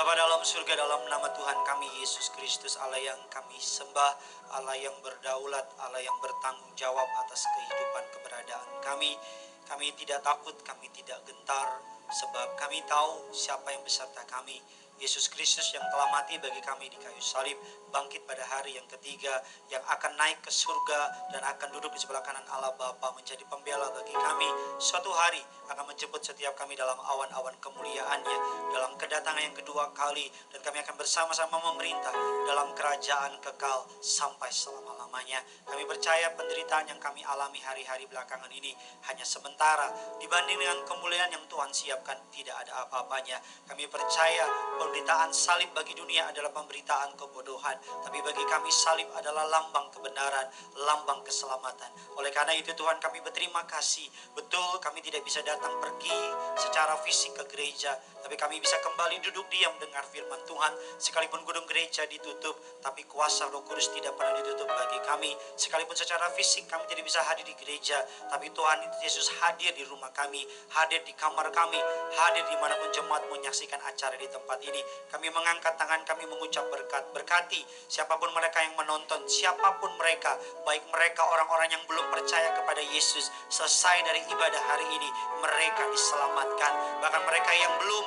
Bapa dalam surga, dalam nama Tuhan kami Yesus Kristus, Allah yang kami sembah, Allah yang berdaulat, Allah yang bertanggung jawab atas kehidupan keberadaan kami. Kami tidak takut, kami tidak gentar, sebab kami tahu siapa yang beserta kami. Yesus Kristus yang telah mati bagi kami di kayu salib, bangkit pada hari yang ketiga, yang akan naik ke surga dan akan duduk di sebelah kanan Allah Bapa, menjadi pembela bagi kami. Suatu hari akan menjemput setiap kami dalam awan-awan kemuliaannya, dalam kedatangan yang kedua kali, dan kami akan bersama-sama memerintah dalam kerajaan kekal sampai selama-lamanya. Kami percaya penderitaan yang kami alami hari-hari belakangan ini hanya sementara dibanding dengan kemuliaan yang Tuhan siapkan, tidak ada apa-apanya. Kami percaya pemberitaan salib bagi dunia adalah pemberitaan kebodohan, tapi bagi kami salib adalah lambang kebenaran, lambang keselamatan. Oleh karena itu Tuhan, kami berterima kasih. Betul, kami tidak bisa datang pergi secara fisik ke gereja, tapi kami bisa kembali duduk diam dengar firman Tuhan. Sekalipun gedung gereja ditutup, tapi kuasa Roh Kudus tidak pernah ditutup bagi kami. Sekalipun secara fisik kami tidak bisa hadir di gereja, tapi Tuhan Yesus hadir di rumah kami, hadir di kamar kami, hadir dimanapun jemaat menyaksikan acara di tempat ini. Kami mengangkat tangan, kami mengucap berkat. Berkati siapapun mereka yang menonton, siapapun mereka, baik mereka orang-orang yang belum percaya kepada Yesus, selesai dari ibadah hari ini mereka diselamatkan. Bahkan mereka yang belum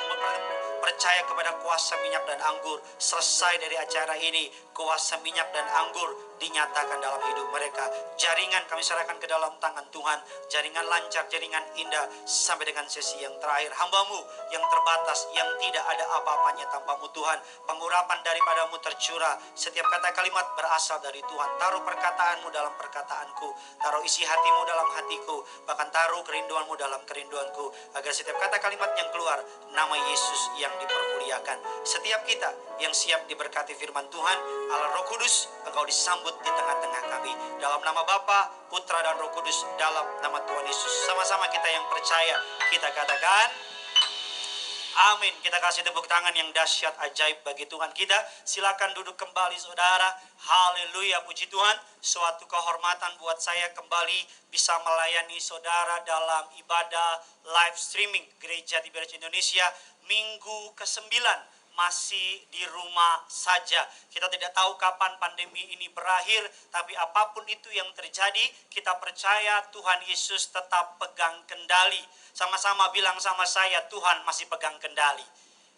percaya kepada kuasa minyak dan anggur, selesai dari acara ini kuasa minyak dan anggur dinyatakan dalam hidup mereka. Jaringan kami serahkan ke dalam tangan Tuhan, jaringan lancar, jaringan indah sampai dengan sesi yang terakhir. Hamba-Mu yang terbatas, yang tidak ada apa-apanya tanpa-Mu Tuhan. Pengurapan daripadamu tercurah, setiap kata kalimat berasal dari Tuhan. Taruh perkataan-Mu dalam perkataanku, taruh isi hati-Mu dalam hatiku, bahkan taruh kerinduan-Mu dalam kerinduanku, agar setiap kata kalimat yang keluar, nama Yesus yang dipermuliakan. Setiap kita yang siap diberkati firman Tuhan, Allah Roh Kudus, Engkau disambut di tengah-tengah kami. Dalam nama Bapa, Putra dan Roh Kudus, dalam nama Tuhan Yesus. Sama-sama kita yang percaya, kita katakan amin. Kita kasih tepuk tangan yang dahsyat ajaib bagi Tuhan kita. Silakan duduk kembali saudara. Haleluya, puji Tuhan. Suatu kehormatan buat saya kembali bisa melayani saudara dalam ibadah live streaming Gereja Tiberias Indonesia minggu ke-9. Masih di rumah saja. Kita tidak tahu kapan pandemi ini berakhir, tapi apapun itu yang terjadi, kita percaya Tuhan Yesus tetap pegang kendali. Sama-sama bilang sama saya, Tuhan masih pegang kendali.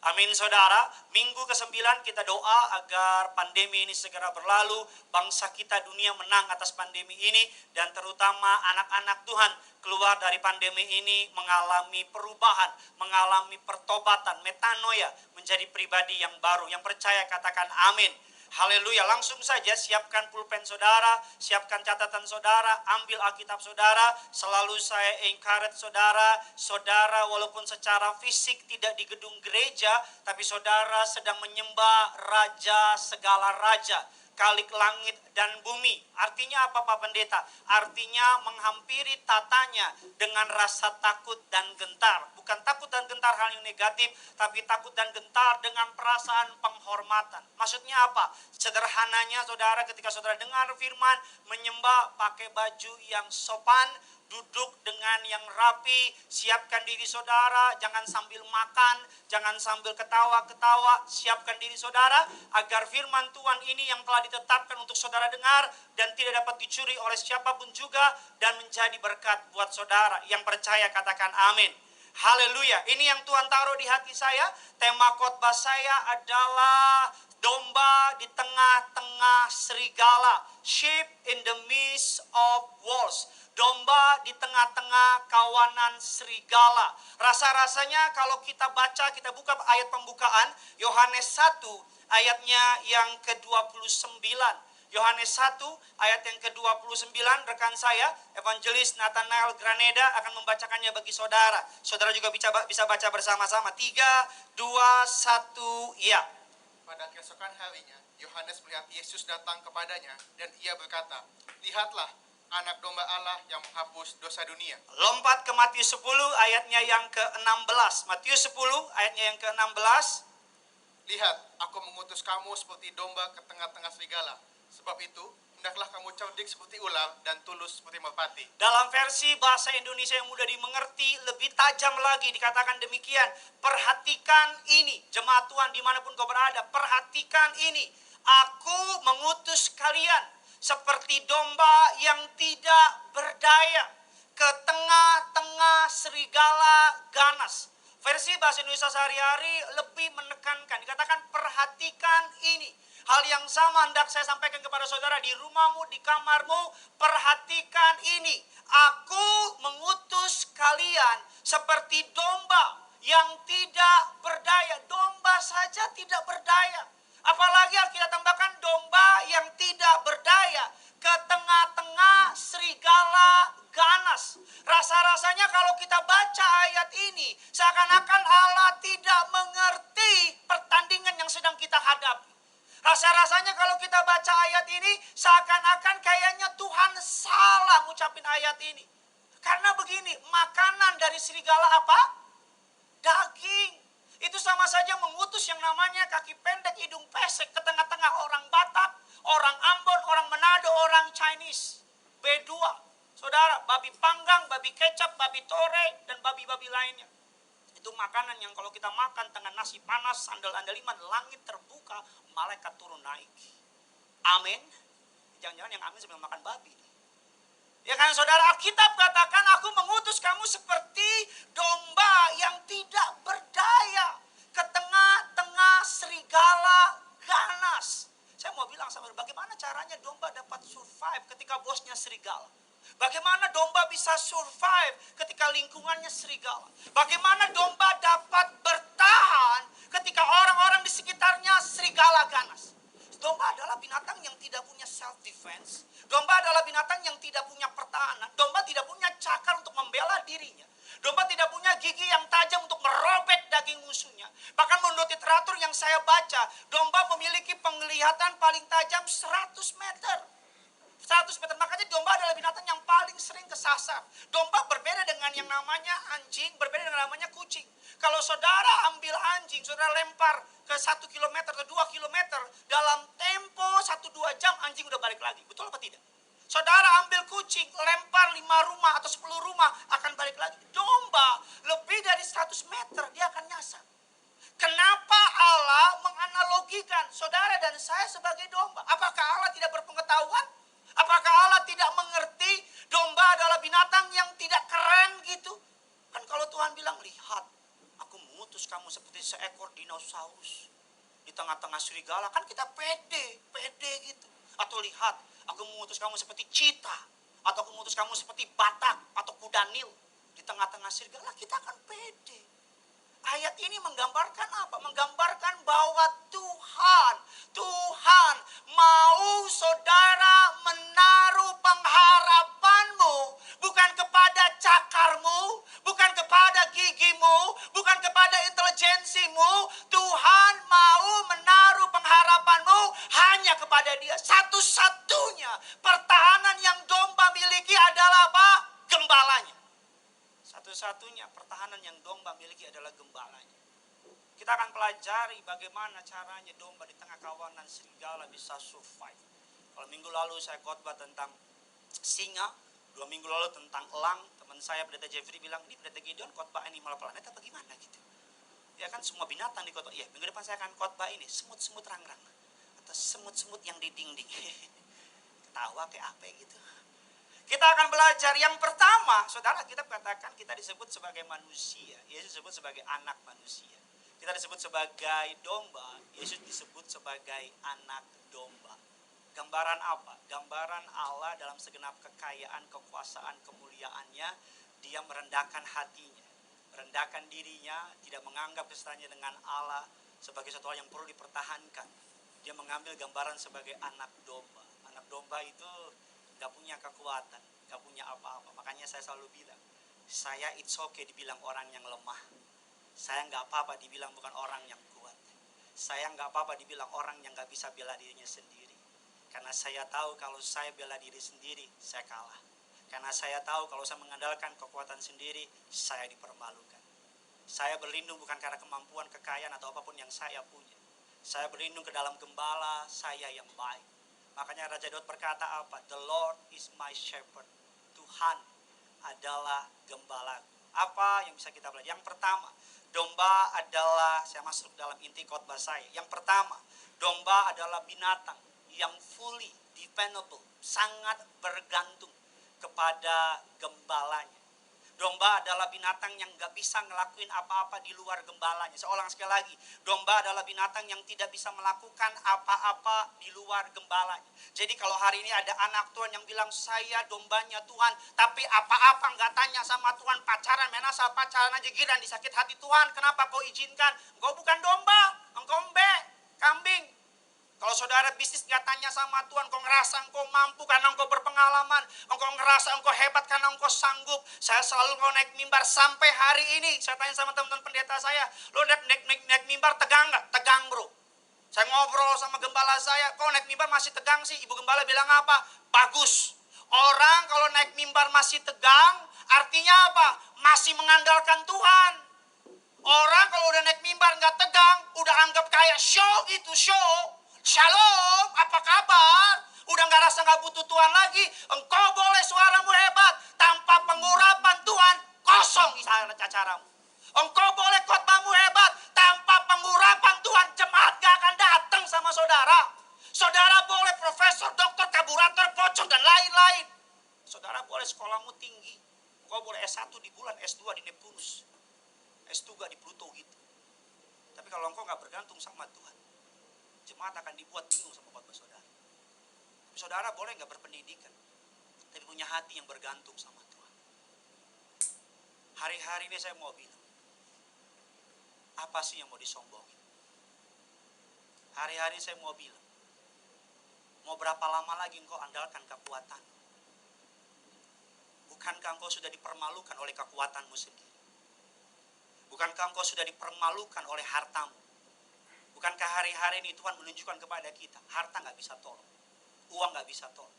Amin saudara. Minggu ke-9 kita doa agar pandemi ini segera berlalu, bangsa kita dunia menang atas pandemi ini, dan terutama anak-anak Tuhan keluar dari pandemi ini mengalami perubahan, mengalami pertobatan, metanoia, menjadi pribadi yang baru. Yang percaya katakan amin. Haleluya. Langsung saja siapkan pulpen saudara, siapkan catatan saudara, ambil Alkitab saudara. Selalu saya encourage saudara, saudara walaupun secara fisik tidak di gedung gereja, tapi saudara sedang menyembah Raja segala raja, Khalik langit dan bumi. Artinya apa Pak Pendeta? Artinya menghampiri tatanya dengan rasa takut dan gentar. Bukan takut dan gentar hal yang negatif, tapi takut dan gentar dengan perasaan penghormatan. Maksudnya apa? Sederhananya saudara, ketika saudara dengar firman, menyembah pakai baju yang sopan, duduk dengan yang rapi, siapkan diri saudara, jangan sambil makan, jangan sambil ketawa-ketawa, siapkan diri saudara agar firman Tuhan ini yang telah ditetapkan untuk saudara dengar dan tidak dapat dicuri oleh siapapun juga, dan menjadi berkat buat saudara. Yang percaya katakan amin. Haleluya. Ini yang Tuhan taruh di hati saya. Tema khotbah saya adalah domba di tengah-tengah serigala. Sheep in the midst of wolves. Domba di tengah-tengah kawanan serigala. Rasa-rasanya kalau kita baca, kita buka ayat pembukaan Yohanes 1 ayatnya yang ke-29. Yohanes 1 ayat yang ke-29, rekan saya Evangelis Nathanael Graneda akan membacakannya bagi saudara. Saudara juga bisa baca bersama-sama. 3, 2, 1, ya. Pada keesokan harinya, Yohanes melihat Yesus datang kepadanya dan ia berkata, "Lihatlah, anak domba Allah yang menghapus dosa dunia." Lompat ke Matius 10 ayatnya yang ke-16. Matius 10 ayatnya yang ke-16. "Lihat, aku mengutus kamu seperti domba ke tengah-tengah serigala. Sebab itu, hendaklah kamu cerdik seperti ular dan tulus seperti merpati. Dalam versi bahasa Indonesia yang mudah dimengerti, lebih tajam lagi dikatakan demikian. Perhatikan ini, jemaat Tuhan dimanapun kau berada, perhatikan ini. Aku mengutus kalian seperti domba yang tidak berdaya ke tengah-tengah serigala ganas. Versi bahasa Indonesia sehari-hari lebih menekankan, dikatakan perhatikan ini. Hal yang sama hendak saya sampaikan kepada saudara di rumahmu, di kamarmu. Perhatikan ini. Aku mengutus kalian seperti domba yang tidak berdaya. Domba saja tidak berdaya. Apalagi kita tambahkan domba yang tidak berdaya ke tengah-tengah serigala ganas. Rasa-rasanya kalau kita baca ayat ini, seakan-akan Allah tidak mengerti pertandingan yang sedang kita hadapi. Rasa-rasanya kalau kita baca ayat ini, seakan-akan kayaknya Tuhan salah ngucapin ayat ini. Karena begini, makanan dari serigala apa? Daging. Itu sama saja mengutus yang namanya kaki pendek, hidung pesek ke tengah-tengah orang Batak, orang Ambon, orang Manado, orang Chinese. B2. Saudara, babi panggang, babi kecap, babi tore, dan babi-babi lainnya. Itu makanan yang kalau kita makan dengan nasi panas, sandal andaliman, langit terbuka, malaikat turun naik. Amin. Jangan-jangan yang amin sambil makan babi. Ya kan saudara, Alkitab katakan aku mengutus kamu seperti domba yang tidak berdaya ke tengah-tengah serigala ganas. Saya mau bilang sama bagaimana caranya domba dapat survive ketika bosnya serigala. Bagaimana domba bisa survive ketika lingkungannya serigala. Bagaimana domba dapat bertahan ketika orang-orang di sekitarnya serigala ganas. Domba adalah binatang yang tidak punya self defense. Domba adalah binatang yang tidak punya pertahanan. Domba tidak punya cakar untuk membela dirinya. Domba tidak punya gigi yang tajam untuk merobek daging musuhnya. Bahkan menurut literatur yang saya baca, domba memiliki penglihatan paling tajam 100 meter. 100 meter. Makanya domba adalah binatang yang paling sering kesasar. Domba berbeda dengan yang namanya anjing, berbeda dengan namanya kucing. Kalau saudara ambil anjing, saudara lempar ke 1 kilometer atau 2 kilometer, dalam tempo 1-2 jam anjing udah balik lagi. Betul apa tidak? Saudara ambil kucing, lempar 5 rumah atau 10 rumah, akan balik lagi. Domba lebih dari 100 meter, dia akan nyasar. Kenapa Allah menganalogikan saudara dan saya sebagai domba? Apakah Allah tidak berpengetahuan? Apakah Allah tidak mengerti domba adalah binatang yang tidak keren gitu? Kan kalau Tuhan bilang, lihat, aku mengutus kamu seperti seekor dinosaurus di tengah-tengah serigala. Kan kita pede gitu. Atau lihat, aku mengutus kamu seperti cheetah. Atau aku mengutus kamu seperti batak atau kuda nil di tengah-tengah serigala. Kita akan pede. Ayat ini menggambarkan apa? Menggambarkan bahwa Tuhan mau saudara menaruh pengharapanmu bukan kepada cakarmu, bukan kepada gigimu, bukan kepada intelijensimu. Tuhan mau menaruh pengharapanmu hanya kepada Dia. Satu-satunya pertahanan yang domba miliki adalah apa? Gembalanya. Satu-satunya pertahanan yang domba miliki adalah gembalanya. Kita akan pelajari bagaimana caranya domba di tengah kawanan serigala bisa survive. Kalau minggu lalu saya khotbah tentang singa, 2 minggu lalu tentang elang. Teman saya Pendeta Jeffrey bilang, ini Pendeta Gideon khotbah Animal Planet apa gimana gitu. Ya kan semua binatang di khotbah. Ya minggu depan saya akan khotbah ini, semut-semut rangrang. Atau semut-semut yang di dinding. Ketawa kayak apa gitu. Kita akan belajar yang pertama, saudara, kita katakan kita disebut sebagai manusia. Yesus disebut sebagai anak manusia. Kita disebut sebagai domba, Yesus disebut sebagai anak domba. Gambaran apa? Gambaran Allah dalam segenap kekayaan, kekuasaan, kemuliaannya. Dia merendahkan hatinya, merendahkan dirinya, tidak menganggap kesetaranya dengan Allah sebagai sesuatu yang perlu dipertahankan. Dia mengambil gambaran sebagai anak domba. Anak domba itu gak punya kekuatan, gak punya apa-apa. Makanya saya selalu bilang, saya it's okay dibilang orang yang lemah. Saya gak apa-apa dibilang bukan orang yang kuat. Saya gak apa-apa dibilang orang yang gak bisa bela dirinya sendiri. Karena saya tahu kalau saya bela diri sendiri, saya kalah. Karena saya tahu kalau saya mengandalkan kekuatan sendiri, saya dipermalukan. Saya berlindung bukan karena kemampuan, kekayaan atau apapun yang saya punya. Saya berlindung ke dalam gembala saya yang baik. Makanya Raja Daud berkata apa? The Lord is my shepherd. Tuhan adalah gembalaku. Apa yang bisa kita belajar? Yang pertama, domba adalah, saya masuk dalam inti khotbah saya. Yang pertama, domba adalah binatang yang fully dependable, sangat bergantung kepada gembalanya. Domba adalah binatang yang gak bisa ngelakuin apa-apa di luar gembalanya. Saya ulang sekali lagi, domba adalah binatang yang tidak bisa melakukan apa-apa di luar gembalanya. Jadi kalau hari ini ada anak Tuhan yang bilang, saya dombanya Tuhan, tapi apa-apa gak tanya sama Tuhan, pacaran, main asal pacaran aja, giran disakit hati Tuhan, kenapa kau izinkan? Engkau bukan domba, engkau kambing. Kalau saudara bisnis gak tanya sama Tuhan, engkau ngerasa engkau mampu karena engkau berpengalaman, engkau ngerasa engkau hebat karena engkau sanggup. Saya selalu kalau naik mimbar sampai hari ini, saya tanya sama teman-teman pendeta saya, lo naik mimbar tegang gak? Tegang bro. Saya ngobrol sama gembala saya, kok naik mimbar masih tegang sih? Ibu gembala bilang apa? Bagus. Orang kalau naik mimbar masih tegang, artinya apa? Masih mengandalkan Tuhan. Orang kalau udah naik mimbar gak tegang, udah anggap kayak show gitu, show. Shalom, apa kabar? Udah gak rasa gak butuh Tuhan lagi. Engkau boleh suaramu hebat, tanpa pengurapan Tuhan, kosong acaramu. Engkau boleh khotbahmu hebat, tanpa pengurapan Tuhan, jemaat gak akan datang sama saudara. Saudara boleh profesor, doktor, kaburator, pocong, dan lain-lain. Saudara boleh sekolahmu tinggi. Engkau boleh S1 di bulan, S2 di Neptunus, S3 di Pluto gitu. Tapi kalau engkau gak bergantung sama Tuhan, jemaat akan dibuat bingung sama khotbah saudara. Tapi saudara boleh gak berpendidikan, tapi punya hati yang bergantung sama Tuhan. Hari-hari ini saya mau bilang, apa sih yang mau disombongin? Hari-hari saya mau bilang, mau berapa lama lagi engkau andalkan kekuatan? Bukankah engkau sudah dipermalukan oleh kekuatanmu sendiri? Bukankah engkau sudah dipermalukan oleh hartamu? Bukankah hari-hari ini Tuhan menunjukkan kepada kita, harta gak bisa tolong, uang gak bisa tolong.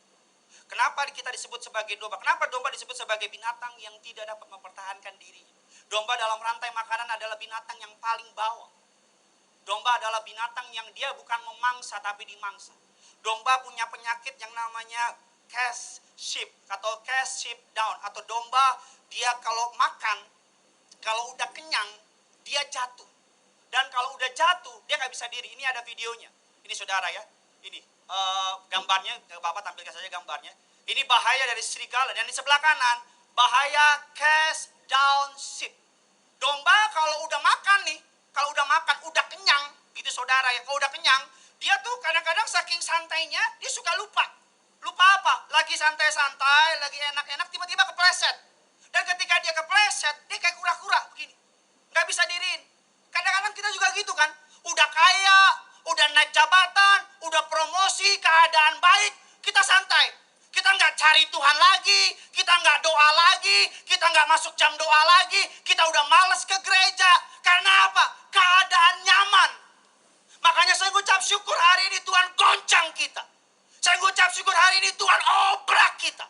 Kenapa kita disebut sebagai domba? Kenapa domba disebut sebagai binatang yang tidak dapat mempertahankan dirinya? Domba dalam rantai makanan adalah binatang yang paling bawah. Domba adalah binatang yang dia bukan memangsa tapi dimangsa. Domba punya penyakit yang namanya cash sheep atau cash sheep down. Atau domba dia kalau makan, kalau udah kenyang, dia jatuh. Dan kalau udah jatuh, dia nggak bisa diri. Ini ada videonya. Ini saudara ya. Ini gambarnya, Bapak tampilkan saja gambarnya. Ini bahaya dari serigala. Dan di sebelah kanan, bahaya cast down sheep. Domba kalau udah makan nih, kalau udah makan, udah kenyang, gitu saudara ya. Kalau udah kenyang, dia tuh kadang-kadang saking santainya, dia suka lupa. Lupa apa? Lagi santai-santai, lagi enak-enak, tiba-tiba kepleset. Dan ketika dia kepleset, dia kayak kura-kura begini. Nggak bisa diriin. Kadang-kadang kita juga gitu kan, udah kaya, udah naik jabatan, udah promosi, keadaan baik, kita santai. Kita nggak cari Tuhan lagi, kita nggak doa lagi, kita nggak masuk jam doa lagi, kita udah males ke gereja. Karena apa? Keadaan nyaman. Makanya saya ngucap syukur hari ini Tuhan goncang kita. Saya ngucap syukur hari ini Tuhan obrak kita.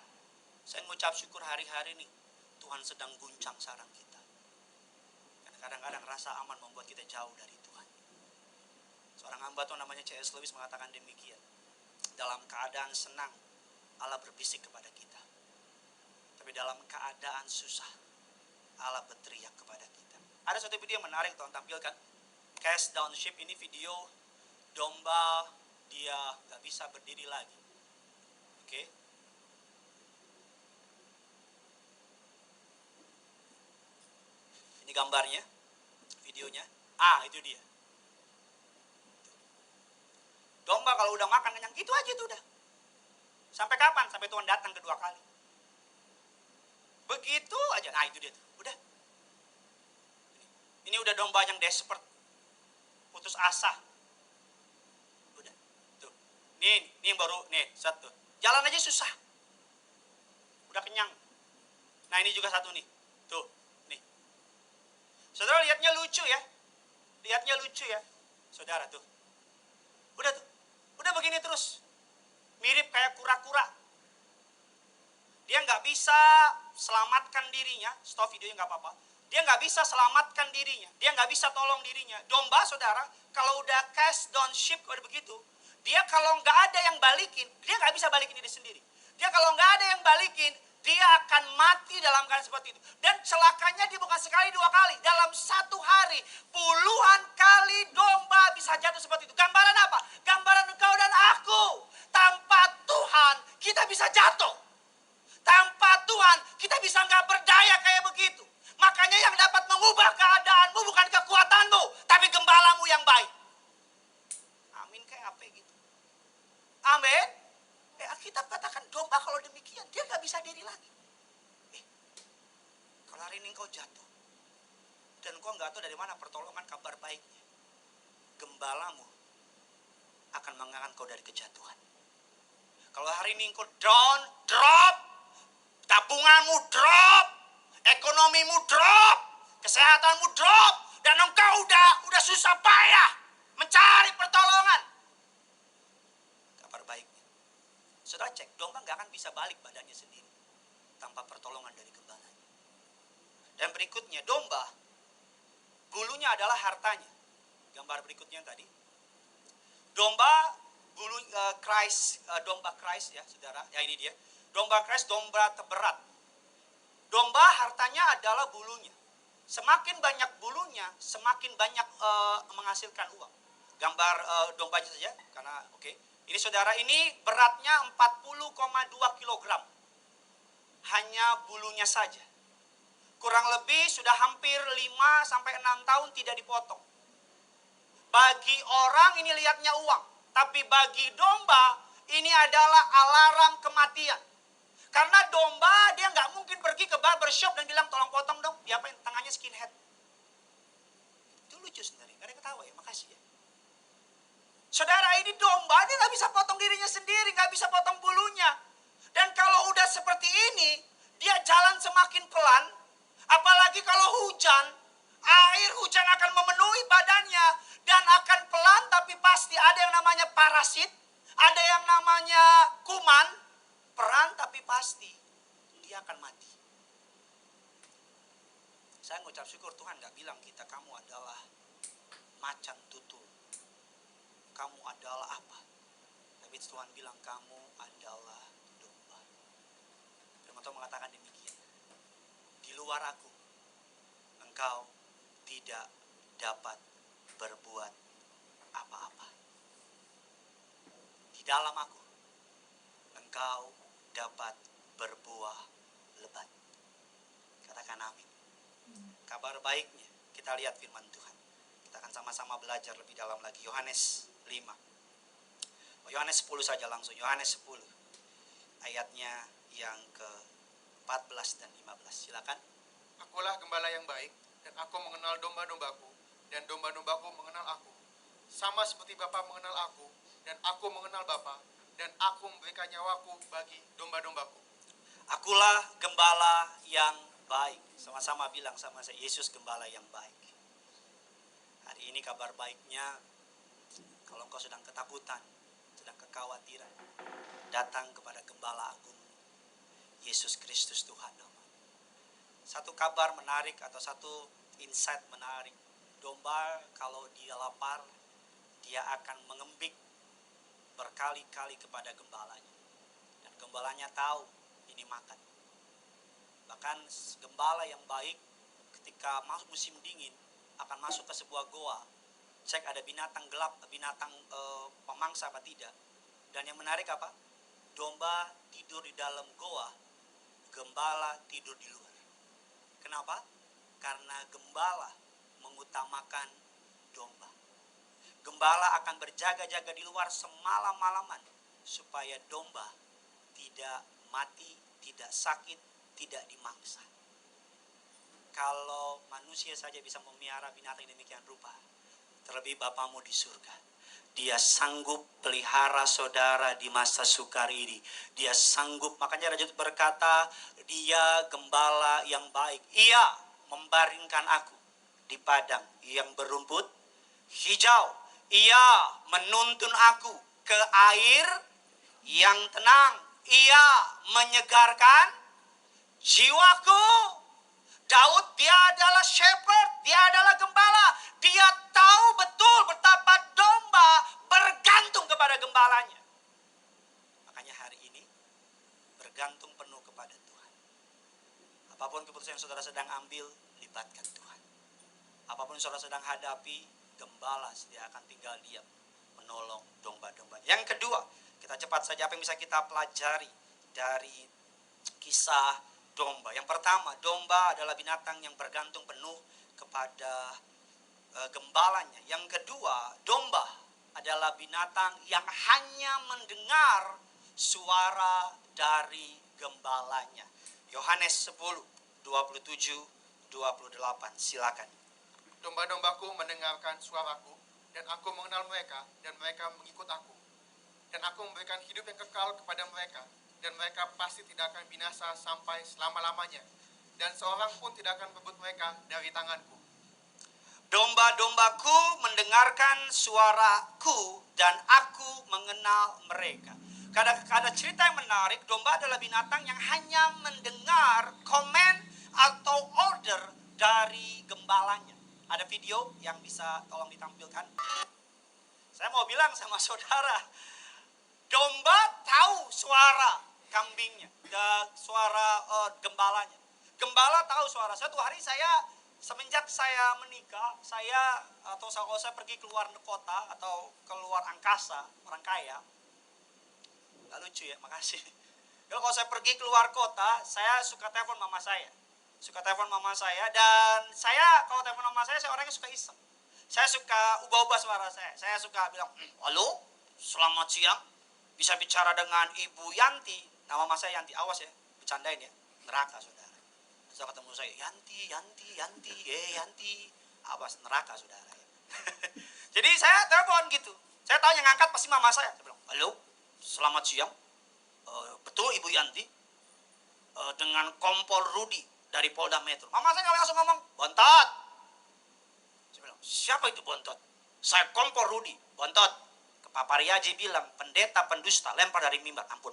Saya ngucap syukur hari-hari ini Tuhan sedang guncang sarang kita. Kadang-kadang rasa aman membuat kita jauh dari Tuhan. Seorang hamba Tuhan namanya C.S. Lewis mengatakan demikian. Dalam keadaan senang, Allah berbisik kepada kita. Tapi dalam keadaan susah, Allah berteriak kepada kita. Ada satu video menarik Tuhan tampilkan. Cast down sheep, ini video domba dia gak bisa berdiri lagi. Oke. Ini gambarnya, videonya. Itu dia. Domba kalau udah makan kenyang, gitu aja tuh udah. Sampai kapan? Sampai Tuhan datang kedua kali. Begitu aja. Nah itu dia tuh. Udah. Ini udah domba yang desperate. Putus asa. Udah. Tuh. Ini yang baru. Nih, satu. Jalan aja susah. Udah kenyang. Nah ini juga satu nih. Tuh. Nih. Saudara lihatnya lucu ya. Lihatnya lucu ya. Saudara tuh. Udah tuh. Udah begini terus. Mirip kayak kura-kura. Dia nggak bisa selamatkan dirinya. Stop videonya nggak apa-apa. Dia nggak bisa selamatkan dirinya. Dia nggak bisa tolong dirinya. Domba saudara, kalau udah cast down sheep, kalau begitu, Dia kalau nggak ada yang balikin, dia nggak bisa balikin diri sendiri. Dia kalau nggak ada yang balikin, dia akan mati dalam keadaan seperti itu. Dan celakanya dia bukan sekali, dua kali. Dalam satu hari, puluhan kali domba bisa jatuh seperti itu. Gambaran apa? Gambaran engkau dan aku. Tanpa Tuhan, kita bisa jatuh. Tanpa Tuhan, kita bisa nggak berdaya kayak begitu. Makanya yang dapat mengubah keadaanmu bukan kekuatanmu, tapi gembalamu yang baik. Amin kayak apa gitu. Amin. Alkitab katakan domba kalau demikian, dia nggak bisa diri lagi. Kalau hari ini engkau jatuh, dan engkau nggak tahu dari mana pertolongan kabar baiknya, gembalamu akan mengangkat kau dari kejatuhan. Kalau hari ini engkau down, drop, tabunganmu drop, ekonomimu drop, kesehatanmu drop, dan engkau udah susah payah mencari pertolongan. Kabar baiknya, saudara cek, domba nggak akan bisa balik badannya sendiri tanpa pertolongan dari gembalanya. Dan berikutnya, domba, bulunya adalah hartanya. Gambar berikutnya tadi, domba bulu domba Christ ya saudara, ya ini dia. Domba Christ, domba terberat. Domba hartanya adalah bulunya. Semakin banyak bulunya, semakin banyak menghasilkan uang. Gambar dombanya saja, karena oke. Ini saudara, ini beratnya 40,2 kilogram. Hanya bulunya saja. Kurang lebih sudah hampir 5-6 tahun tidak dipotong. Bagi orang ini lihatnya uang. Tapi bagi domba, ini adalah alarm kematian. Karena domba dia nggak mungkin pergi ke barbershop dan bilang tolong potong dong. Dia apa, tangannya skinhead. Itu lucu sebenarnya, nggak ada yang ketawa ya, makasih ya. Saudara, ini domba dia nggak bisa potong dirinya sendiri, nggak bisa potong bulunya. Dan kalau udah seperti ini, dia jalan semakin pelan. Apalagi kalau hujan, air hujan akan memenuhi badannya dan akan pelan, tapi pasti ada yang namanya parasit, ada yang namanya kuman, peran tapi pasti dia akan mati. Saya ngucap syukur Tuhan gak bilang kita kamu adalah macan tutul, kamu adalah apa, tapi Tuhan bilang kamu adalah domba. Firman Tuhan mengatakan demikian, di luar aku engkau tidak dapat berbuat apa-apa, di dalam aku engkau dapat berbuah lebat. Katakan amin. Kabar baiknya, kita lihat firman Tuhan. Kita akan sama-sama belajar lebih dalam lagi. Yohanes 5. Yohanes 10 saja langsung. Yohanes 10. Ayatnya yang ke-14 dan 15. Silakan. Akulah gembala yang baik, dan aku mengenal domba-dombaku, dan domba-dombaku mengenal aku. Sama seperti Bapa mengenal aku, dan aku mengenal Bapa, dan aku memberikan nyawaku bagi domba-dombaku. Akulah gembala yang baik. Sama-sama bilang sama saya, Yesus gembala yang baik. Hari ini kabar baiknya, kalau engkau sedang ketakutan, sedang kekhawatiran, datang kepada gembala agung, Yesus Kristus Tuhan nama. Satu kabar menarik atau satu insight menarik. Domba kalau dia lapar, dia akan mengembik berkali-kali kepada gembalanya. Dan gembalanya tahu ini makan. Bahkan gembala yang baik ketika masuk musim dingin akan masuk ke sebuah goa. Cek ada binatang gelap, binatang pemangsa apa tidak. Dan yang menarik apa? Domba tidur di dalam goa, gembala tidur di luar. Kenapa? Karena gembala mengutamakan domba. Gembala akan berjaga-jaga di luar semalam-malaman supaya domba tidak mati, tidak sakit, tidak dimangsa. Kalau manusia saja bisa memelihara binatang demikian rupa, terlebih Bapamu di surga. Dia sanggup pelihara saudara di masa sukar ini. Dia sanggup, makanya Raja berkata, dia gembala yang baik. Ia membaringkan aku di padang yang berumput hijau. Ia menuntun aku ke air yang tenang. Ia menyegarkan jiwaku. Daud, dia adalah shepherd, dia adalah gembala. Dia tahu betul betapa domba bergantung kepada gembalanya. Makanya hari ini bergantung penuh kepada Tuhan. Apapun keputusan yang saudara sedang ambil, libatkan Tuhan. Apapun yang saudara sedang hadapi, gembala dia akan tinggal diam menolong domba-domba. Yang kedua, kita cepat saja apa yang bisa kita pelajari dari kisah domba. Yang pertama, domba adalah binatang yang bergantung penuh kepada gembalanya. Yang kedua, domba adalah binatang yang hanya mendengar suara dari gembalanya. Yohanes 10, 27, 28. Silakan. Domba-dombaku mendengarkan suaraku, dan aku mengenal mereka, dan mereka mengikut aku. Dan aku memberikan hidup yang kekal kepada mereka, dan mereka pasti tidak akan binasa sampai selama-lamanya. Dan seorang pun tidak akan merebut mereka dari tanganku. Domba-dombaku mendengarkan suaraku dan aku mengenal mereka. Ada cerita yang menarik, domba adalah binatang yang hanya mendengar komen atau order dari gembalanya. Ada video yang bisa tolong ditampilkan. Saya mau bilang sama saudara, domba tahu suara kambingnya, suara gembalanya. Gembala tahu suara. Suatu hari semenjak saya menikah, kalau saya pergi keluar kota atau keluar angkasa, orang kaya, gak lucu ya, makasih. Kalau saya pergi keluar kota, saya suka telepon mama saya. Dan saya kalau telepon mama saya orangnya suka iseng. Saya suka ubah-ubah suara saya. Saya suka bilang, halo, selamat siang. Bisa bicara dengan Ibu Yanti. Nama mama saya Yanti, awas ya, bercandain ya, neraka saudara. Saya ketemu saya, Yanti, awas neraka saudara ya. Jadi saya telepon gitu. Saya tahu yang ngangkat pasti mama saya. Saya bilang, halo, selamat siang. Betul Ibu Yanti? Dengan Kompol Rudi dari Polda Metro. Mama saya langsung ngomong, Bontot. Saya bilang, siapa itu Bontot? Saya Kompol Rudi, Bontot. Ke Papa Riaji bilang, pendeta pendusta lempar dari mimbar. Ampun.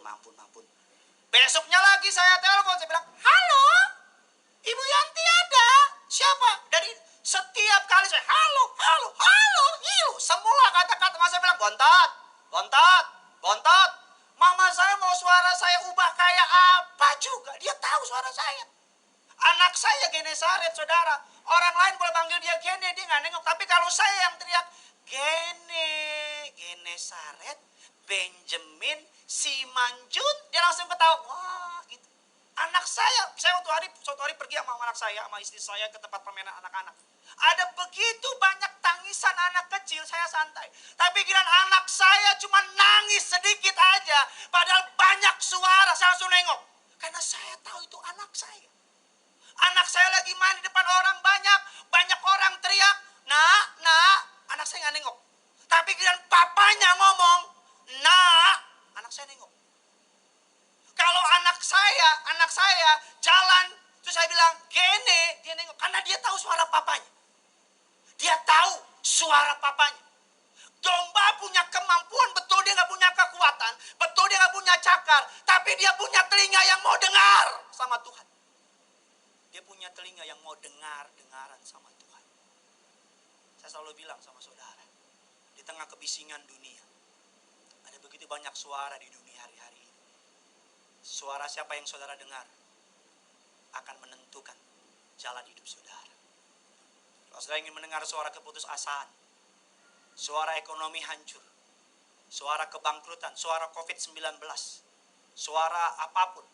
Besoknya lagi saya telepon, saya bilang, halo, Ibu Yanti ada? Siapa? Dari setiap kali saya, halo, semua kata-kata mama saya bilang, Bontot. Mama saya mau suara saya ubah kayak apa juga, dia tahu suara saya. Anak saya Genesaret, saudara. Orang lain boleh panggil dia Gene, dia nggak nengok. Tapi kalau saya yang teriak, Genesaret, Benjamin, Simanjun, dia langsung ketawa. Wah, gitu. Anak saya suatu hari pergi sama anak saya, sama istri saya ke tempat permainan anak-anak. Ada begitu banyak tangisan anak kecil, saya santai. Tapi giliran anak saya cuma nangis sedikit aja, padahal banyak suara, saya langsung nengok. Karena saya tahu itu anak saya. Anak saya lagi main di depan orang banyak orang teriak, nak, anak saya nggak nengok. Tapi giliran papanya ngomong, nak, anak saya nengok. Kalau anak saya jalan, terus saya bilang, Gene, dia nengok. Karena dia tahu suara papanya. Domba punya kemampuan, betul dia nggak punya kekuatan, betul dia nggak punya cakar, tapi dia punya telinga yang mau dengar sama Tuhan. Dia punya telinga yang mau dengaran sama Tuhan. Saya selalu bilang sama saudara, di tengah kebisingan dunia, ada begitu banyak suara di dunia hari-hari ini. Suara siapa yang saudara dengar akan menentukan jalan hidup saudara. Kalau saudara ingin mendengar suara keputusasaan, suara ekonomi hancur, suara kebangkrutan, suara COVID-19, suara apapun,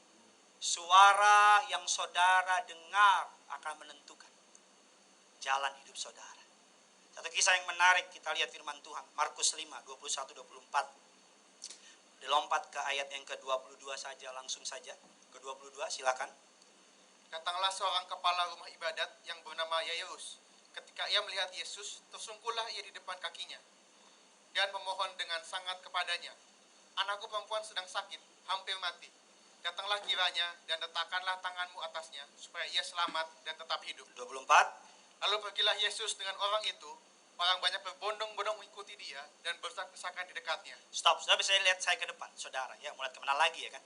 suara yang saudara dengar akan menentukan jalan hidup saudara. Satu kisah yang menarik, kita lihat firman Tuhan, Markus 5, 21-24. Dilompat ke ayat yang ke-22 saja, langsung saja. Ke-22, silakan. Datanglah seorang kepala rumah ibadat yang bernama Yairus. Ketika ia melihat Yesus, tersungkurlah ia di depan kakinya dan memohon dengan sangat kepadanya, anakku perempuan sedang sakit, hampir mati. Datanglah kiranya dan letakkanlah tanganmu atasnya, supaya ia selamat dan tetap hidup. 24. Lalu pergilah Yesus dengan orang itu. Orang banyak berbondong-bondong mengikuti dia dan berdesak-desakan di dekatnya. Stop, sudah bisa lihat saya ke depan, saudara. Ya, mulai kenal lagi ya kan.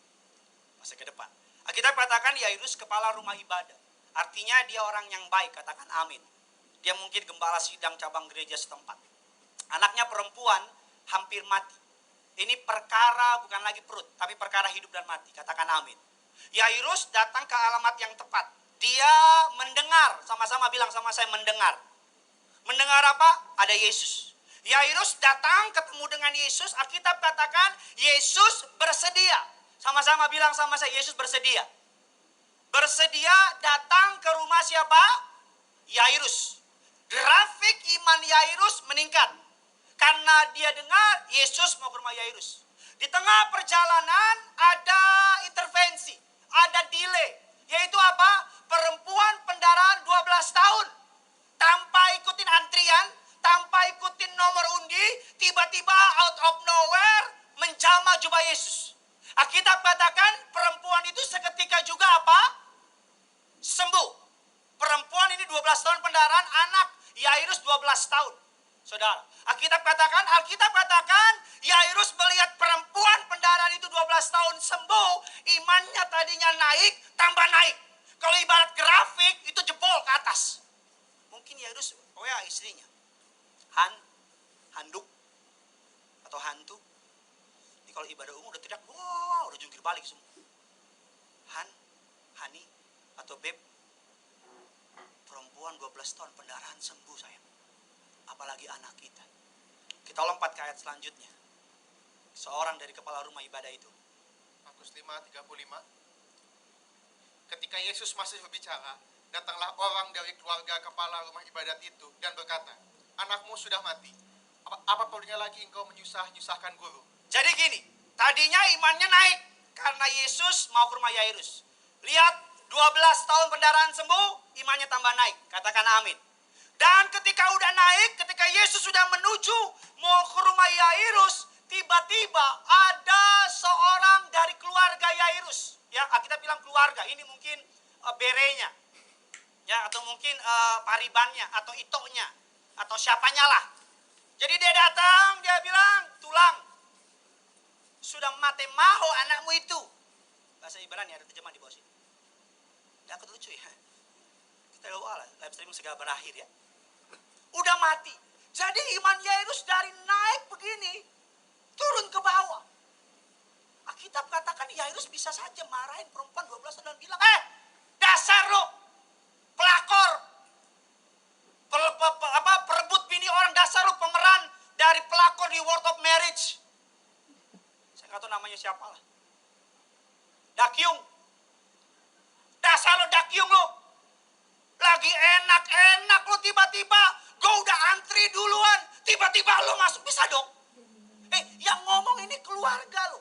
Masih ke depan. Kita katakan Yairus kepala rumah ibadah. Artinya dia orang yang baik, katakan amin. Dia mungkin gembala sidang cabang gereja setempat. Anaknya perempuan hampir mati. Ini perkara bukan lagi perut, tapi perkara hidup dan mati. Katakan amin. Yairus datang ke alamat yang tepat. Dia mendengar, sama-sama bilang sama saya, mendengar. Mendengar apa? Ada Yesus. Yairus datang ketemu dengan Yesus. Alkitab katakan Yesus bersedia. Sama-sama bilang sama saya, Yesus bersedia. Bersedia datang ke rumah siapa? Yairus. Grafik iman Yairus meningkat. Karena dia dengar Yesus mau ke rumah Yairus. Di tengah perjalanan ada intervensi, ada delay. Yaitu apa? Perempuan pendarahan 12 tahun. Tanpa ikutin antrian, tanpa ikutin nomor undi, tiba-tiba out of nowhere menjamah jubah Yesus. Alkitab katakan perempuan itu seketika juga apa? Sembuh. Perempuan ini 12 tahun pendarahan, anak Yairus 12 tahun. Saudara, Alkitab katakan Yairus melihat perempuan pendarahan itu 12 tahun sembuh, imannya tadinya naik, tambah naik. Kalau ibarat grafik itu jebol ke atas. Mungkin Yairus, oh ya istrinya, handuk atau hantu. Ini kalau ibadah umum udah teriak, wah udah jungkir balik semua. Hani atau beb, perempuan 12 tahun pendarahan sembuh sayang. Apalagi anak kita. Kita lompat ke ayat selanjutnya. Seorang dari kepala rumah ibadah itu. Markus 5:35. Ketika Yesus masih berbicara, datanglah orang dari keluarga kepala rumah ibadat itu dan berkata, anakmu sudah mati. Apa perlunya lagi engkau menyusahkan guru? Jadi gini, tadinya imannya naik karena Yesus mau ke rumah Yairus. Lihat, 12 tahun pendarahan sembuh, imannya tambah naik. Katakan amin. Dan ketika udah naik, ketika Yesus sudah menuju mau ke rumah Yairus, tiba-tiba ada seorang dari keluarga Yairus. Ya, kita bilang keluarga, ini mungkin berenya. Ya, atau mungkin paribannya atau itoknya atau siapanya lah. Jadi dia datang, dia bilang, "Tulang. Sudah mati maho anakmu itu." Bahasa Ibrani ada terjemahan di bawah sini. Dia aku lucu ya. Kita doa lah, live streaming segera berakhir ya. Udah mati. Jadi iman Yairus dari naik begini turun ke bawah. Alkitab katakan Yairus bisa saja marahin perempuan 12 tahun dan bilang, dasar lo pelakor, perebut bini orang, dasar lo pemeran dari pelakor di World of Marriage. Saya nggak tahu namanya siapa lah. Dakyung. Dasar lo Dakyung lo. Lagi enak-enak lo tiba-tiba gue udah antri duluan, tiba-tiba lo masuk, bisa dong? Yang ngomong ini keluarga lo.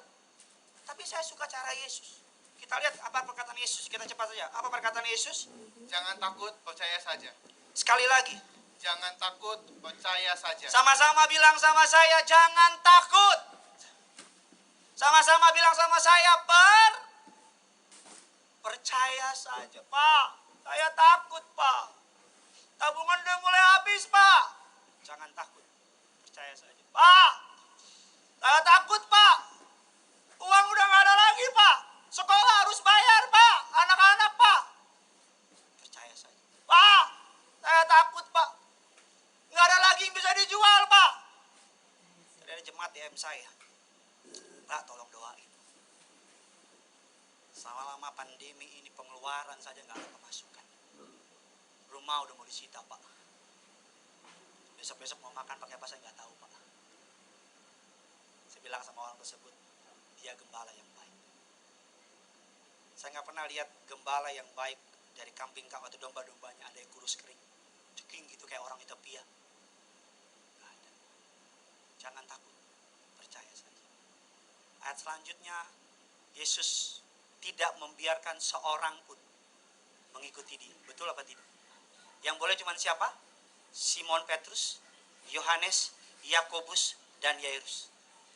Tapi saya suka cara Yesus. Kita lihat apa perkataan Yesus, kita cepat saja. Apa perkataan Yesus? Jangan takut, percaya saja. Sekali lagi. Jangan takut, percaya saja. Sama-sama bilang sama saya, jangan takut. Sama-sama bilang sama saya, percaya saja. Pak, saya takut Pak. Tabungan udah mulai habis Pak. Jangan takut, percaya saja. Pak, saya takut Pak. Uang udah gak ada lagi Pak. Sekolah harus bayar Pak. Anak-anak Pak. Percaya saja. Pak, saya takut Pak. Gak ada lagi yang bisa dijual Pak. Tadi ada jemaat DM saya. Pak, tolong doain. Selama pandemi ini pengeluaran saja gak ada pemasukan. Rumah udah mau disita Pak. Besok-besok mau makan pakai apa saya nggak tahu Pak. Saya bilang sama orang tersebut, dia gembala yang baik. Saya nggak pernah lihat gembala yang baik dari kambing atau domba-dombanya ada yang kurus kering, ceking gitu kayak orang Ethiopia. Nggak ada. Jangan takut, percaya saja. Ayat selanjutnya, Yesus tidak membiarkan seorang pun mengikuti dia. Betul apa tidak? Yang boleh cuma siapa? Simon Petrus, Yohanes, Yakobus, dan Yairus.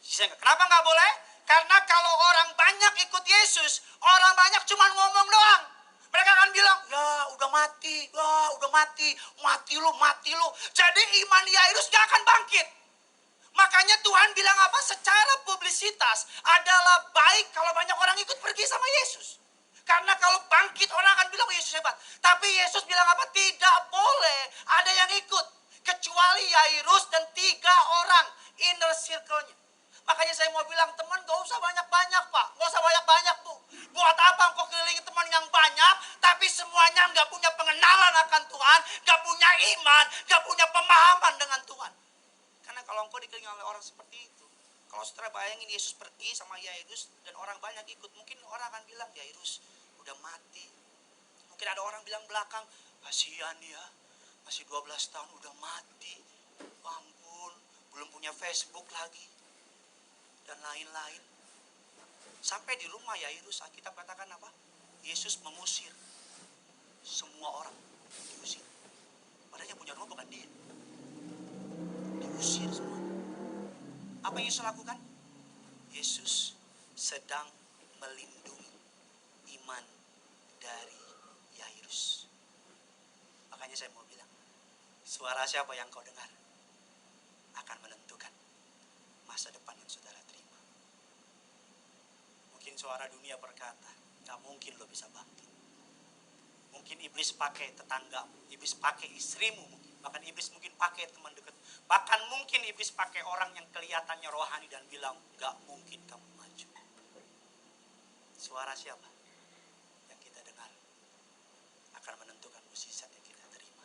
Kenapa nggak boleh? Karena kalau orang banyak ikut Yesus, orang banyak cuma ngomong doang. Mereka akan bilang, ya udah mati, mati lu. Jadi iman Yairus gak akan bangkit. Makanya Tuhan bilang apa? Secara publisitas adalah baik kalau banyak orang ikut pergi sama Yesus. Karena kalau bangkit orang akan bilang Yesus hebat. Tapi Yesus bilang apa? Tidak boleh ada yang ikut. Kecuali Yairus dan 3 orang inner circle-nya. Makanya saya mau bilang, teman gak usah banyak-banyak Pak. Gak usah banyak-banyak Bu. Buat apa engkau kelilingi teman yang banyak, tapi semuanya gak punya pengenalan akan Tuhan, gak punya iman, gak punya pemahaman dengan Tuhan. Karena kalau engkau dikelilingi oleh orang seperti itu, kalau saudara bayangin Yesus pergi sama Yairus dan orang banyak ikut, mungkin orang akan bilang, Yairus udah mati. Mungkin ada orang bilang belakang, kasihan ya, masih 12 tahun udah mati. Ampun, belum punya Facebook lagi. Dan lain-lain. Sampai di rumah Yairus, Alkitab katakan apa? Yesus mengusir semua orang. Diusir. Padahal yang punya rumah bukan dia. Diusir semua. Apa yang Yesus lakukan? Yesus sedang melindungi iman dari Yairus. Makanya saya mau bilang, suara siapa yang kau dengar akan menentukan masa depan yang saudara terima. Mungkin suara dunia berkata, gak mungkin lo bisa bangkit. Mungkin iblis pakai tetanggamu, iblis pakai istrimu, bahkan iblis mungkin pakai teman dekat, bahkan mungkin iblis pakai orang yang kelihatannya rohani dan bilang, gak mungkin kamu maju. Suara siapa yang kita dengar akan menentukan mukjizat yang kita terima.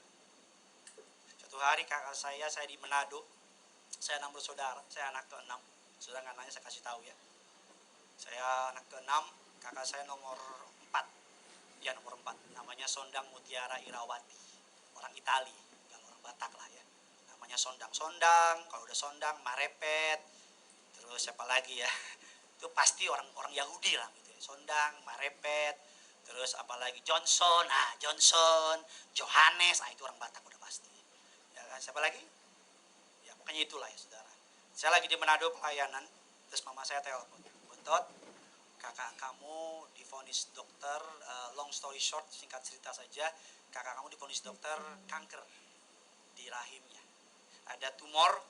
Suatu hari kakak saya di Manado, saya 6 bersaudara, saya anak ke-6. Saudara nggak nanya, saya kasih tahu ya. Saya anak ke-6, kakak saya nomor 4. Ya nomor 4, namanya Sondang Mutiara Irawati. Orang Itali, kalau orang Batak lah ya. Namanya Sondang, kalau udah Sondang, Marepet. Terus siapa lagi ya? Itu pasti orang Yahudi lah gitu ya. Sondang, Marepet. Terus apalagi Johnson, Johannes, itu orang Batak udah pasti. Ya kan, siapa lagi? Ya pokoknya itulah ya saudara. Saya lagi di Manado pelayanan, terus mama saya telepon, Bontot, kakak kamu divonis dokter, long story short, singkat cerita saja, kakak kamu divonis dokter kanker di rahimnya. Ada tumor,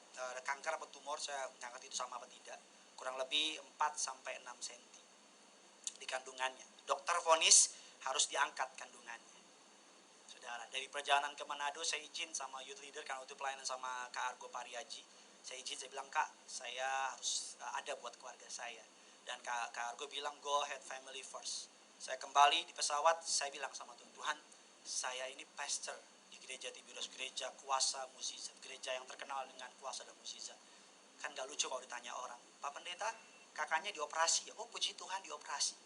kanker apa tumor, saya nggak ngerti itu sama apa tidak, kurang lebih 4-6 cm di kandungannya. Dokter vonis harus diangkat kandungannya. Saudara, dari perjalanan ke Manado saya izin sama youth leader, karena waktu pelayanan sama Kak Argo Pariaji, saya izin, saya bilang, Kak, saya harus ada buat keluarga saya. Dan Kak Argo bilang, go ahead, family first. Saya kembali di pesawat, saya bilang sama Tuhan, Tuhan, saya ini pastor di gereja Tiberius, gereja kuasa mukjizat, gereja yang terkenal dengan kuasa dan mukjizat. Kan gak lucu kalau ditanya orang, Pak Pendeta, kakaknya dioperasi ya? Oh puji Tuhan dioperasi.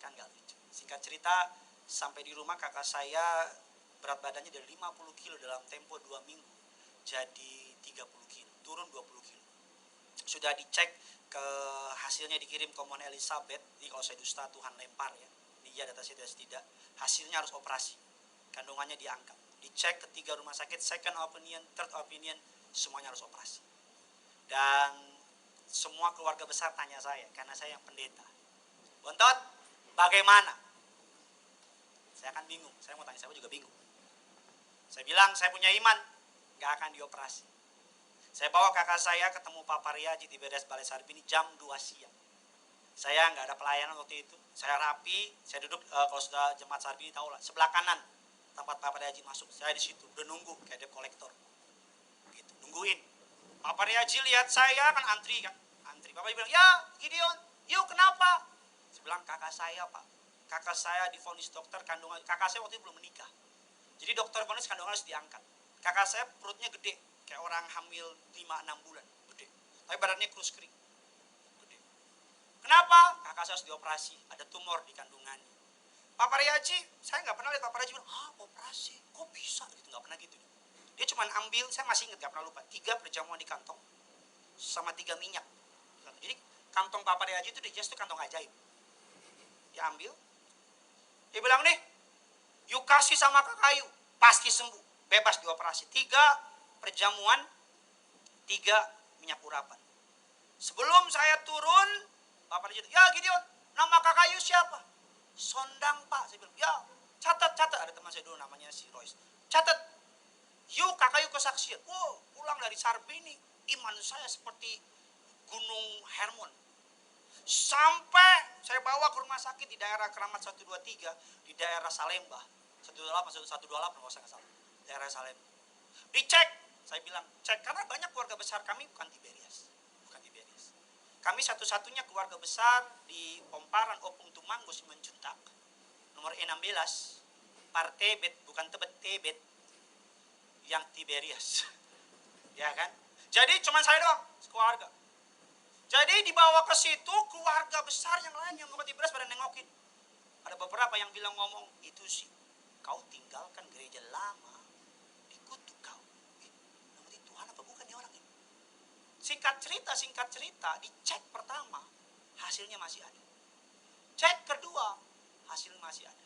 Kan gak lucu. Singkat cerita, sampai di rumah kakak saya berat badannya dari 50 kilo dalam tempo 2 minggu jadi 30 kilo, turun 20 kilo. Sudah dicek, ke hasilnya dikirim ke Mount Elizabeth. Jadi kalau saya dusta Tuhan lempar ya, ini ya data saya tidak, hasilnya harus operasi, kandungannya diangkat, dicek ke 3 rumah sakit, second opinion, third opinion, semuanya harus operasi. Dan semua keluarga besar tanya saya, karena saya yang pendeta, Bontot, bagaimana? Saya akan bingung, saya mau tanya, saya juga bingung. Saya bilang, saya punya iman, gak akan dioperasi. Saya bawa kakak saya ketemu Pak Pariaji di Beres Balai Sarbini jam 2 siang. Saya nggak ada pelayanan waktu itu. Saya rapi, saya duduk, kalau sudah jemaat Sarbini tahu lah, sebelah kanan tempat Pak Pariaji masuk. Saya di situ, udah nunggu kayak debt collector. Gitu, nungguin. Pak Pariaji lihat saya kan antri kan. Antri. Bapak bilang, ya Gideon, yuk kenapa? Saya bilang, kakak saya Pak. Kakak saya divonis dokter kandungan. Kakak saya waktu itu belum menikah. Jadi dokter vonis kandungan harus diangkat. Kakak saya perutnya gede, kayak orang hamil 5-6 bulan, gede. Tapi badannya kurus kering, gede. Kenapa? Kakak saya harus dioperasi, ada tumor di kandungannya. Pak Pariaji, saya nggak pernah lihat Pak Pariaji bilang, operasi, kok bisa? Gitu, nggak pernah gitu. Dia cuma ambil, saya masih ingat, nggak pernah lupa, 3 perjamuan di kantong, sama 3 minyak. Jadi kantong Pak Pariaji itu itu kantong ajaib. Dia ambil, dia bilang nih, yuk kasih sama kakak yuk, pasti sembuh. Bebas dioperasi. 3 perjamuan, 3 minyak urapan. Sebelum saya turun, Bapak Pariaji, ya Gideon, nama kakak Yu siapa? Sondang Pak. Saya bilang, ya catat. Ada teman saya dulu namanya si Royce. Catat. Yuk kakak Yu kesaksian. Wow, pulang dari Sarbini, iman saya seperti Gunung Hermon. Sampai saya bawa ke rumah sakit di daerah Keramat 123, di daerah Salemba. 128 kalau saya nggak salah. Daerah Salemba. Dicek, saya bilang, cek, karena banyak keluarga besar kami bukan Tiberias. Kami satu-satunya keluarga besar di Pomparan Opung Tumanggo Simanjuntak. Nomor 16, Partebet, bukan Tebet, Tebet, yang Tiberias. Ya kan? Jadi cuma saya doang, keluarga. Jadi dibawa ke situ keluarga besar yang lain yang mau ke Tiberias pada nengokin. Ada beberapa yang bilang ngomong, itu sih kau tinggalkan gereja lama, dikutuk kau. Nanti Tuhan apa bukan nih orang ini? Singkat cerita, dicek pertama, hasilnya masih ada. Cek kedua, hasil masih ada.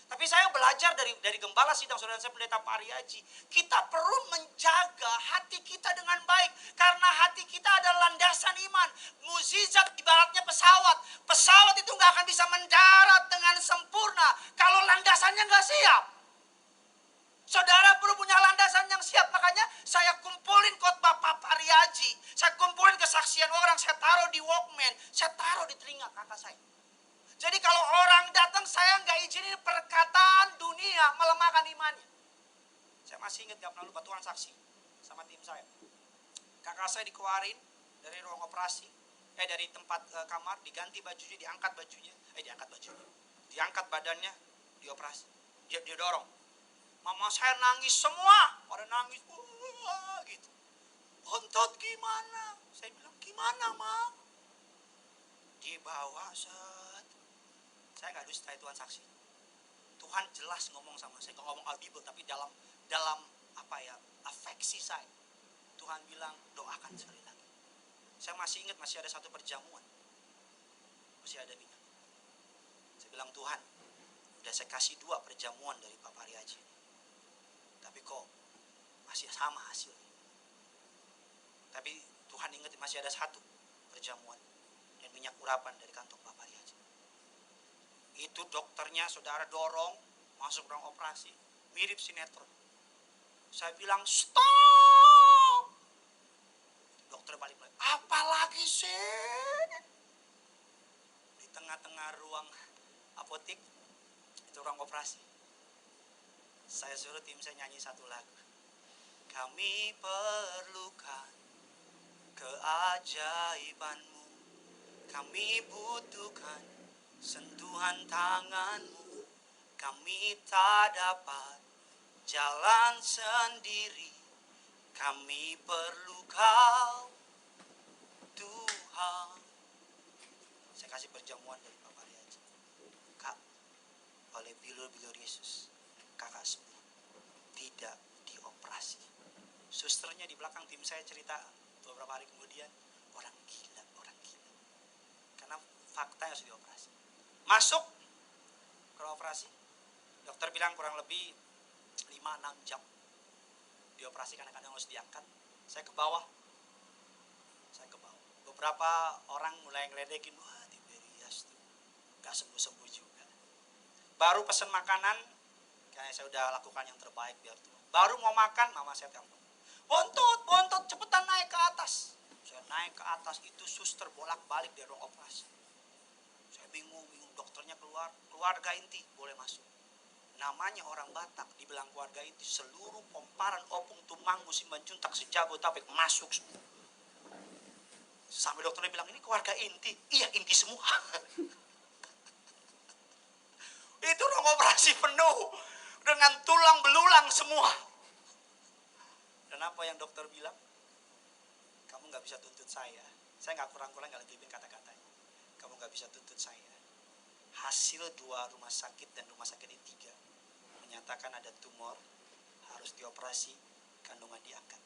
Tapi saya belajar dari gembala sidang saudara saya pendeta Pak Aryaji. Kita perlu menjaga hati kita dengan baik. Karena hati kita adalah landasan iman. Mukjizat ibaratnya pesawat. Pesawat itu gak akan bisa mendarat dengan sempurna kalau landasannya gak siap. Saudara perlu punya landasan yang siap. Makanya saya kumpulin khotbah Pak Aryaji. Saya kumpulin kesaksian orang. Saya taruh di Walkman. Saya taruh di telinga kakak saya. Jadi kalau orang datang, saya nggak izinin perkataan dunia melemahkan imannya. Saya masih ingat, gak pernah lupa, Tuhan saksi sama tim saya. Kakak saya dikeluarin dari ruang operasi, dari tempat kamar, diganti bajunya, diangkat badannya, dioperasi. Dia dorong. Mama saya nangis semua, pada nangis, wah gitu. Bontot gimana? Saya bilang, gimana Ma? Dibawa saya gak dusta, Tuhan saksi. Tuhan jelas ngomong sama saya, gak ngomong audible, tapi dalam afeksi saya. Tuhan bilang, doakan sekali lagi. Saya masih ingat masih ada satu perjamuan. Masih ada minyak. Saya bilang, Tuhan, udah saya kasih 2 perjamuan dari Pak Aryaji. Tapi kok masih sama hasilnya. Tapi Tuhan ingat masih ada 1 perjamuan dan minyak urapan dari kantong Pak Aryaji. Itu dokternya saudara dorong masuk ruang operasi, mirip sinetron. Saya bilang stop. Dokter balik lagi, apa lagi sih? Di tengah-tengah ruang apotik, itu ruang operasi. Saya suruh tim saya nyanyi satu lagu. Kami perlukan keajaiban-Mu, kami butuhkan sentuhan tangan-Mu, kami tak dapat jalan sendiri, kami perlu Kau, Tuhan. Saya kasih perjamuan dari Bapak Aryaji. Kak, oleh bilur-bilur Yesus, kakak sembuh, tidak dioperasi. Susternya di belakang tim saya cerita beberapa hari kemudian, orang gila. Karena faktanya harus dioperasi. Masuk ke operasi, dokter bilang kurang lebih 5-6 jam dioperasi, kadang-kadang harus diangkat. Saya ke bawah. Beberapa orang mulai ngeledekin, wah Tiberias tuh gak sembuh-sembuh juga. Baru pesen makanan, kayak saya udah lakukan yang terbaik biar tuh. Baru mau makan, mama saya telepon, bontot cepetan naik ke atas. Saya naik ke atas, itu suster bolak-balik dari ruang operasi. Saya bingung, dokternya keluar, keluarga inti boleh masuk. Namanya orang Batak, dibilang keluarga inti, seluruh Pomparan Opung Tumanggo Simanjuntak sejabodetabek masuk semua. Sampai dokternya bilang, ini keluarga inti. Iya, inti semua. Itu ruang operasi penuh dengan tulang belulang semua. Dan apa yang dokter bilang? Kamu gak bisa tuntut saya. Saya gak kurang-kurang gak lebih kata-katanya. Kamu gak bisa tuntut saya. Hasil 2 rumah sakit dan rumah sakit yang 3 menyatakan ada tumor, harus dioperasi, kandungan diangkat.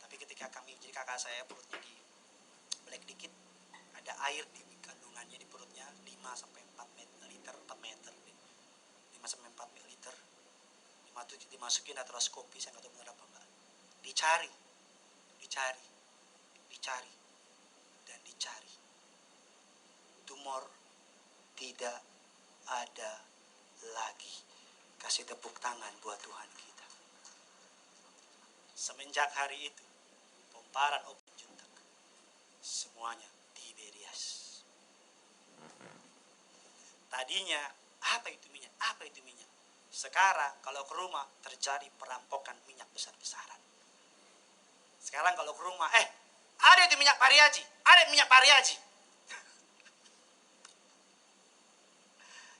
Tapi ketika jadi kakak saya perutnya di belek dikit, ada air di kandungannya di perutnya 5-4 liter, 4 meter. 5-4 liter. Dimasukin artroskopi, saya gak tahu benar apa enggak. Dicari. Dan dicari. Tumor tidak ada lagi. Kasih tepuk tangan buat Tuhan kita. Semenjak hari itu, Pomparan Opung Juntak, semuanya Tiberias. Tadinya, apa itu minyak? Sekarang kalau ke rumah terjadi perampokan minyak besar-besaran. Sekarang kalau ke rumah, Ada itu minyak pariaji, ada minyak pariaji.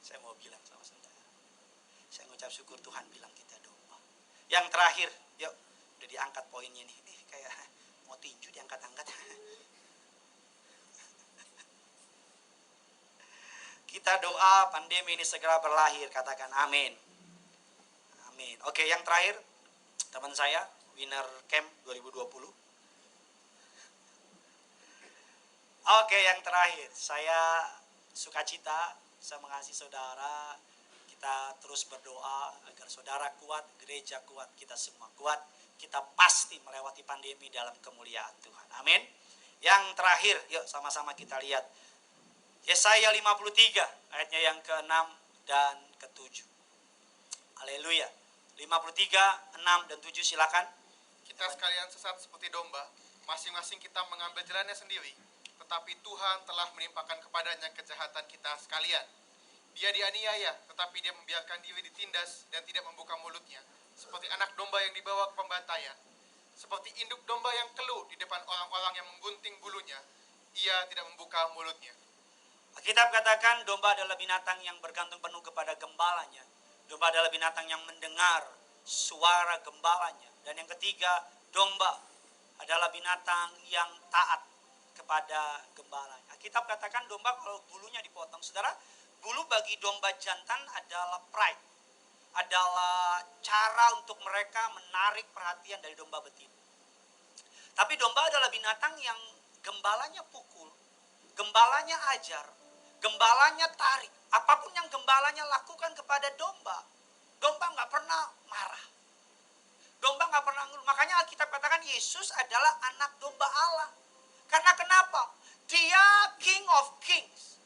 Saya mau bilang sama saudara, saya ngucap syukur Tuhan bilang kita domba. Yang terakhir, yuk, udah diangkat poinnya nih. Ini kayak mau tinju diangkat-angkat. Kita doa pandemi ini segera berlahir, katakan amin. Amin. Oke, yang terakhir, teman saya, Winner Camp 2020. Oke, yang terakhir, saya sukacita bisa mengasihi saudara. Kita terus berdoa agar saudara kuat, gereja kuat, kita semua kuat. Kita pasti melewati pandemi dalam kemuliaan Tuhan. Amin. Yang terakhir, yuk sama-sama kita lihat. Yesaya 53, ayatnya yang ke-6 dan ke-7. Haleluya. 53, 6 dan 7, silakan. Kita sekalian sesat seperti domba, masing-masing kita mengambil jalannya sendiri. Tetapi Tuhan telah menimpakan kepadanya kejahatan kita sekalian. Dia dianiaya, tetapi dia membiarkan diri ditindas dan tidak membuka mulutnya. Seperti anak domba yang dibawa ke pembantaian. Seperti induk domba yang keluh di depan orang-orang yang menggunting bulunya. Ia tidak membuka mulutnya. Alkitab katakan domba adalah binatang yang bergantung penuh kepada gembalanya. Domba adalah binatang yang mendengar suara gembalanya. Dan yang ketiga, domba adalah binatang yang taat kepada gembalanya. Alkitab katakan domba kalau bulunya dipotong. Saudara, bulu bagi domba jantan adalah pride. Adalah cara untuk mereka menarik perhatian dari domba betina. Tapi domba adalah binatang yang gembalanya pukul. Gembalanya ajar. Gembalanya tarik. Apapun yang gembalanya lakukan kepada domba. Domba nggak pernah marah. Domba nggak pernah ngeluh. Makanya Alkitab katakan Yesus adalah anak domba Allah. Karena kenapa? Dia King of Kings.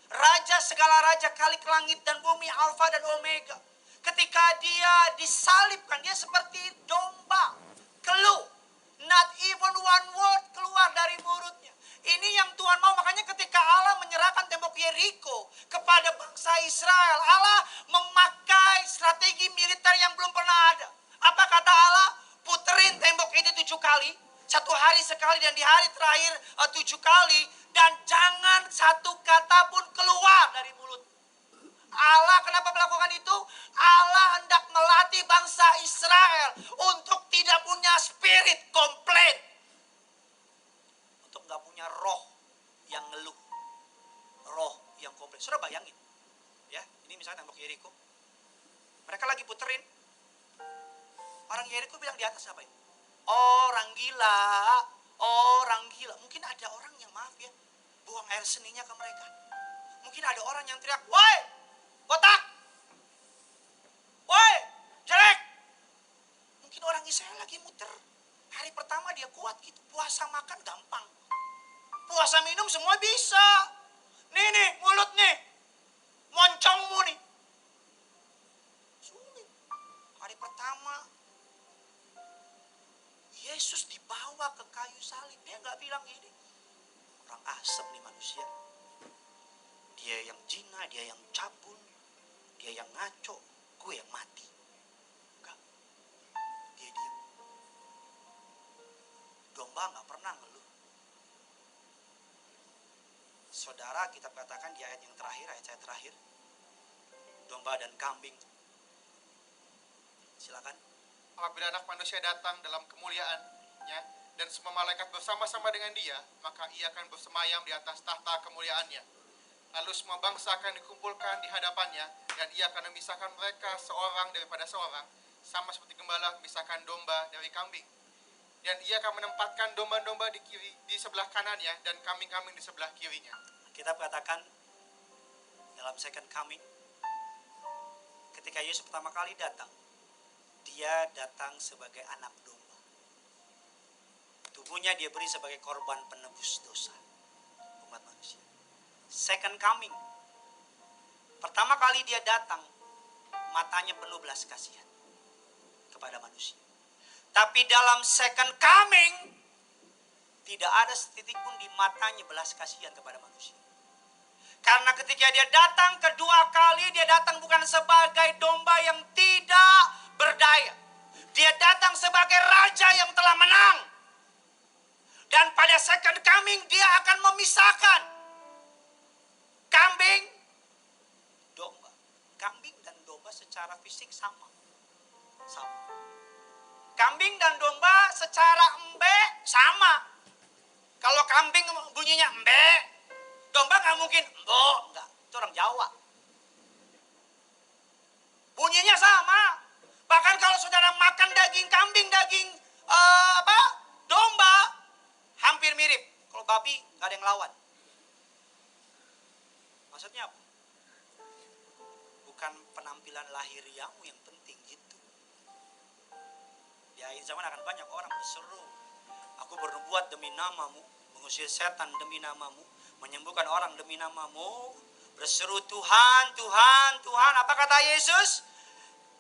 Raja segala raja, Khalik langit dan bumi, Alfa dan Omega. Ketika dia disalibkan, dia seperti domba. Keluh. Not even one word keluar dari mulutnya. Ini yang Tuhan mau. Makanya ketika Allah menyerahkan tembok Yeriko kepada bangsa Israel, Allah memakai strategi militer yang belum pernah ada. Apa kata Allah? Puterin tembok ini 7 kali. 1 hari sekali dan di hari terakhir 7 kali. Dan jangan satu kata pun keluar dari mulut. Allah kenapa melakukan itu? Allah hendak melatih bangsa Israel untuk tidak punya spirit komplain. Untuk gak punya roh yang ngeluh. Roh yang komplain. Saudara bayangin. Ya, ini misalnya tembok Yeriko. Mereka lagi puterin. Orang Yeriko bilang di atas apa ini? Orang gila. Orang gila. Mungkin ada orang yang maaf ya, buang air seninya ke mereka. Mungkin ada orang yang teriak, "Woi, botak! Woi, jelek!" Mungkin orang Israel lagi muter. Hari pertama dia kuat gitu. Puasa makan gampang. Puasa minum semua bisa. Nih, mulut nih. Moncongmu nih. Sulit. Hari pertama Yesus dibawa ke kayu salib. Dia gak bilang gini, orang asem nih manusia. Dia yang jina, dia yang cabul, dia yang ngaco, gue yang mati. Enggak. Dia diam. Domba gak pernah ngeluh. Saudara, kita katakan di ayat yang terakhir, ayat saya terakhir. Domba dan kambing. Silakan. Apabila anak manusia datang dalam kemuliaannya dan semua malaikat bersama-sama dengan dia, maka ia akan bersemayam di atas tahta kemuliaannya. Lalu semua bangsa akan dikumpulkan di hadapannya dan ia akan memisahkan mereka seorang daripada seorang, sama seperti gembala memisahkan domba dari kambing. Dan ia akan menempatkan domba-domba di sebelah kanannya dan kambing-kambing di sebelah kirinya. Kita katakan dalam second coming, ketika Yesus pertama kali datang, dia datang sebagai anak domba. Tubuhnya dia beri sebagai korban penebus dosa umat manusia. Second coming, pertama kali dia datang, matanya penuh belas kasihan kepada manusia. Tapi dalam second coming, tidak ada setitik pun di matanya belas kasihan kepada manusia. Karena ketika dia datang kedua kali, dia datang bukan sebagai domba yang tidak berdaya. Dia datang sebagai raja yang telah menang. Dan pada pada second coming dia akan memisahkan kambing, domba. Kambing dan domba secara fisik sama. Kambing dan domba secara embe sama. Kalau kambing bunyinya embe, domba nggak mungkin embo, enggak. Itu orang Jawa. Bunyinya sama. Bahkan kalau saudara makan daging kambing, daging domba, hampir mirip. Kalau babi nggak ada yang lawan. Maksudnya apa? Bukan penampilan lahiriamu yang penting gitu. Di akhir zaman akan banyak orang berseru, aku bernubuat demi namamu, mengusir setan demi namamu, menyembuhkan orang demi namamu, berseru Tuhan, Tuhan, Tuhan. Apa kata Yesus?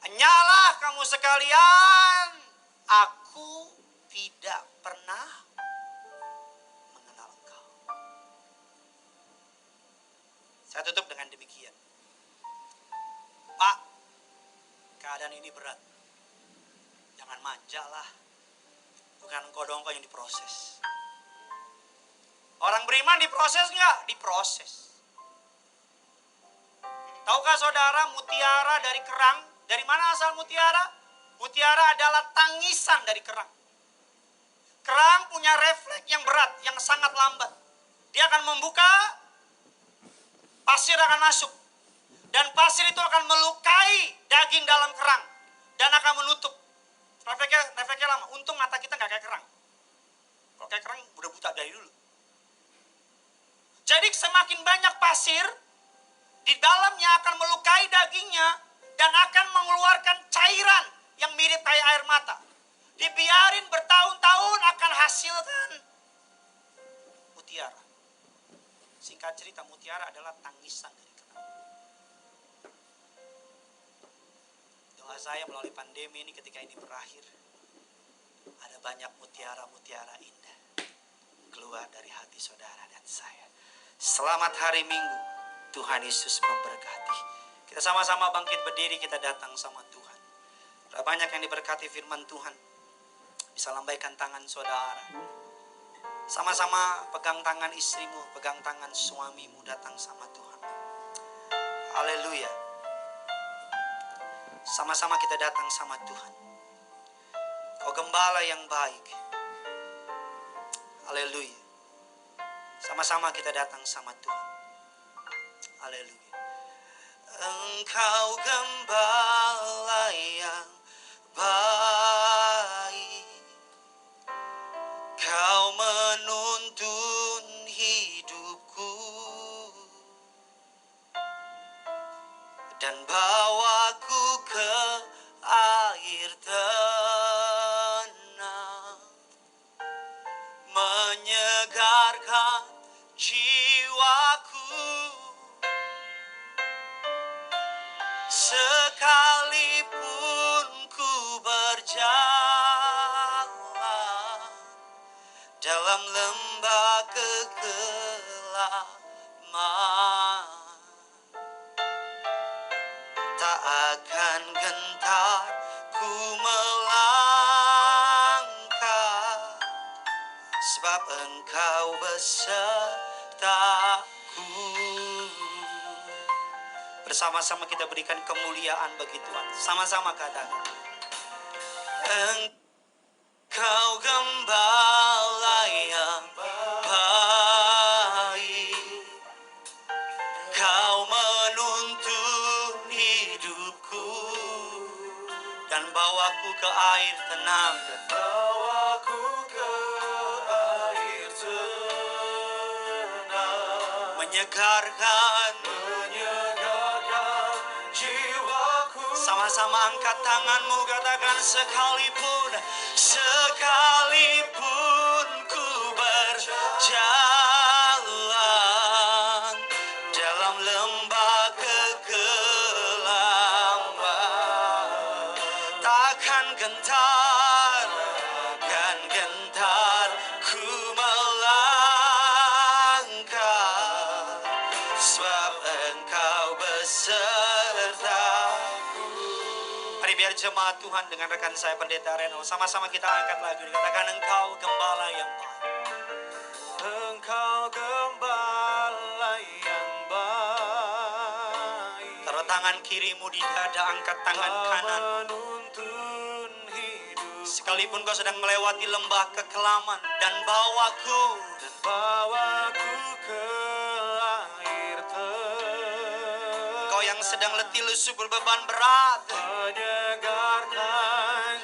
Hanyalah kamu sekalian, aku tidak pernah mengenal engkau. Saya tutup dengan demikian. Pak, keadaan ini berat. Jangan manja lah. Bukan engkau dong yang diproses. Orang beriman diproses enggak? Diproses. Tahukah saudara mutiara dari kerang? Dari mana asal mutiara? Mutiara adalah tangisan dari kerang. Kerang punya refleks yang berat, yang sangat lambat. Dia akan membuka, pasir akan masuk. Dan pasir itu akan melukai daging dalam kerang. Dan akan menutup. Refleksnya lama. Untung mata kita nggak kayak kerang. Kalau kayak kerang udah buta dari dulu. Jadi semakin banyak pasir, di dalamnya akan melukai dagingnya. Dan akan mengeluarkan cairan yang mirip kayak air mata. Dibiarin bertahun-tahun akan hasilkan mutiara. Singkat cerita, mutiara adalah tangisan dari kerang. Doa saya melalui pandemi ini ketika ini berakhir, ada banyak mutiara-mutiara indah keluar dari hati saudara dan saya. Selamat hari Minggu, Tuhan Yesus memberkati. Kita sama-sama bangkit berdiri, kita datang sama Tuhan. Ada banyak yang diberkati firman Tuhan. Bisa lambaikan tangan saudara. Sama-sama pegang tangan istrimu, pegang tangan suamimu, datang sama Tuhan. Haleluya. Sama-sama kita datang sama Tuhan. Kau gembala yang baik. Haleluya. Sama-sama kita datang sama Tuhan. Haleluya. Engkau gembala yang baik, kau menuntun hidupku dan bawaku ke air tenang, menyegarkan jiwaku. Sekalipun ku berjalan dalam lembah kegelapan, tak akan gentar ku melangkah, sebab Engkau besertaku. Bersama-sama kita berikan kemuliaan bagi Tuhan. Sama-sama katakan. Engkau gembala yang baik, kau menuntun hidupku dan bawaku ke air tenang. Bawaku ke air tenang, menyegarkan jiwaku. Sama-sama angkat tanganmu, katakan sekalipun ku berjalan dalam lembah kegelapan, takkan gentar ku melangkah, sebab Engkau besertaku. Mari biar jemaat Tuhan dengan rekan saya Pendeta Reno, sama-sama kita angkat lagu, dikatakan Engkau gembala yang baik. gembala yang baik. Taruh tangan kirimu di dada, angkat tangan kanan. Menuntun hidup Sekalipun kau sedang melewati lembah kekelaman, dan bawaku ke air tenang. kau yang sedang letih lesu berbeban berat, Menyegarkan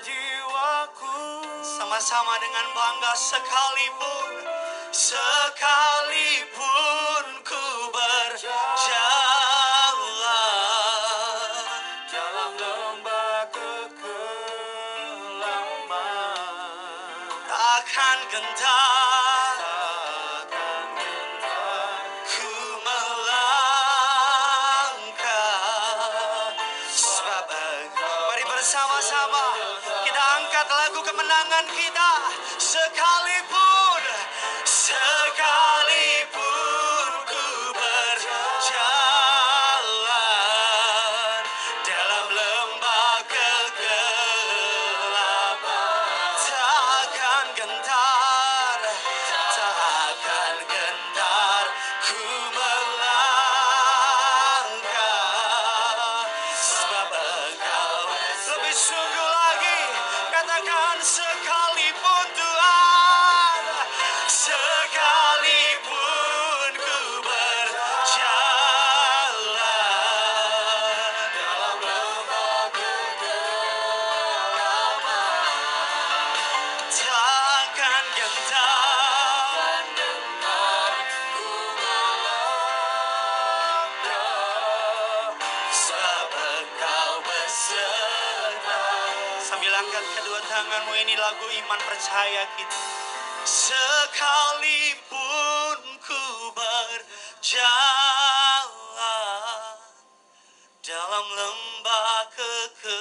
jiwaku. sama-sama dengan bangga, sekalipun ku berjalan Dalam lembah kekelaman, takkan gentar takkan gentar ku melangkah, sebab mari bersama-sama kita angkat lagu kemenangan kita. Sekalipun ku berjalan dalam lembah kegelapan, takkan gentar ku melangkah, sebab Engkau lebih sungguh lagi. Katakan sekalipun Tuhan, sekalipun ku berjalan dalam lembah kegelapan, takkan gentar ku melangkah, sebab Engkau beserta. Sambil angkat kedua tanganmu, ini lagu iman percaya kita. Sekalipun ku berjalan dalam lembah kekelaman,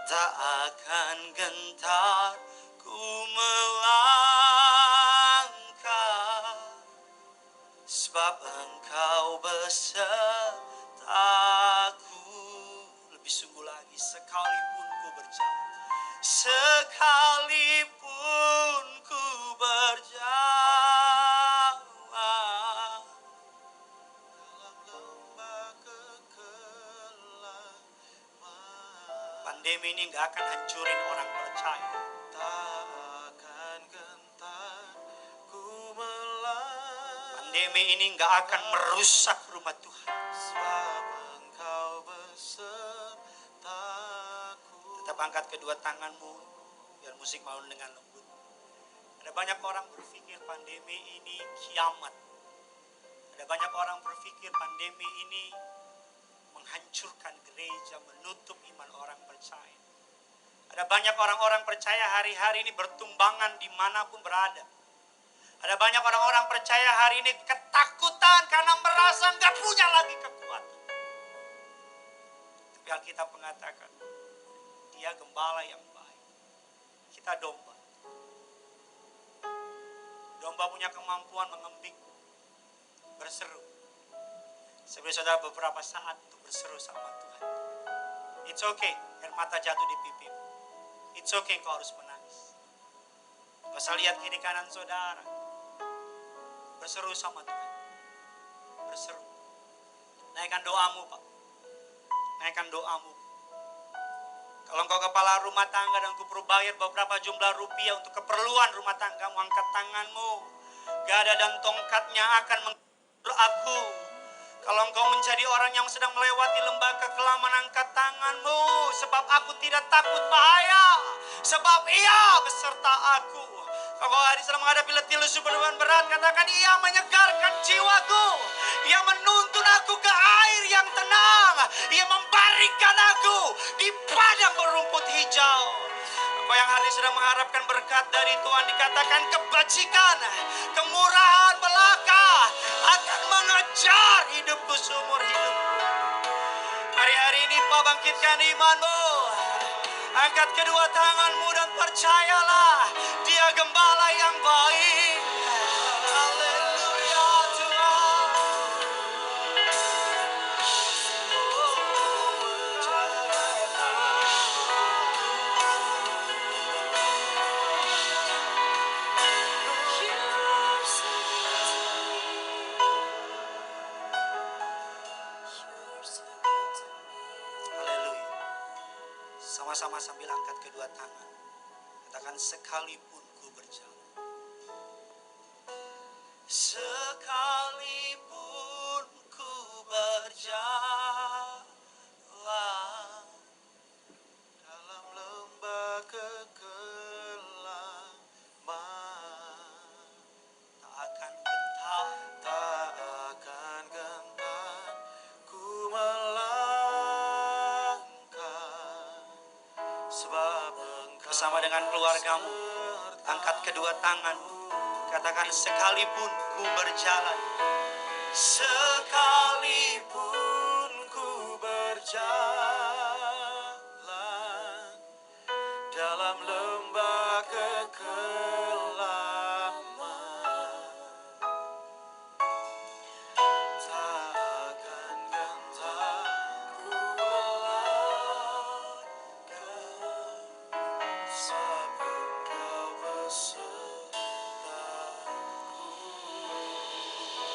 tak akan gentar ku melangkah, sebab Engkau besertaku. Lebih sungguh lagi, sekalipun ku berjalan, sekalipun ku berjalan dalam lembah kekelaman. Pandemi ini gak akan hancurin orang percaya. tak akan gentar ku melangkah. Pandemi ini gak akan merusak rumah Tuhan. Sebab Engkau besertaku. Tetap angkat kedua tanganmu, biar musik mau dengan lembut. Ada banyak orang berpikir pandemi ini kiamat. Ada banyak orang berpikir pandemi ini menghancurkan gereja, menutup iman orang percaya. Ada banyak orang-orang percaya hari-hari ini bertumbangan dimanapun berada. Ada banyak orang-orang percaya hari ini ketakutan karena merasa nggak punya lagi kekuatan. Tapi Alkitab mengatakan, Dia gembala yang baik. Kita domba. Domba punya kemampuan mengembik, berseru. Saya beri saudara beberapa saat untuk berseru sama Tuhan. It's okay, air mata jatuh di pipi. It's okay, kau harus menangis. Kau usah lihat kiri kanan saudara. Berseru sama Tuhan. Berseru. Naikkan doamu, Pak. Naikkan doamu. Kalau engkau kepala rumah tangga dan engkau perlu bayar beberapa jumlah rupiah untuk keperluan rumah tanggamu, angkat tanganmu. Gada dan tongkatnya akan menghibur aku. Kalau engkau menjadi orang yang sedang melewati lembah kekelaman, angkat tanganmu. Sebab aku tidak takut bahaya, sebab Ia beserta aku. Kalau hari sedang menghadapi letih lesu beban berat, katakan, Ia menyegarkan jiwaku. Ia menuntun aku ke air yang tenang. Ia membaringkan aku di padang berumput hijau. Kau yang hari sedang mengharapkan berkat dari Tuhan, dikatakan kebajikan, kemurahan belaka akan mengejar hidupku seumur hidupku. Hari-hari ini Pak, bangkitkan imanmu. Angkat kedua tanganmu dan percayalah, Dia gembala yang baik. Haleluya Tuhan. Sama-sama sambil angkat kedua tangan. Katakan, sekalipun ku berjalan. Sekalipun ku berjalan dalam lembah kekelaman, tak akan gentar, tak akan gentar ku melangkah, sebab Engkau bersama dengan keluargamu, angkat kedua tangan. Katakan, sekalipun ku berjalan. Sekalipun ku berjalan dalam lembah kekelaman, tak akan gentar ku melangkah, sebab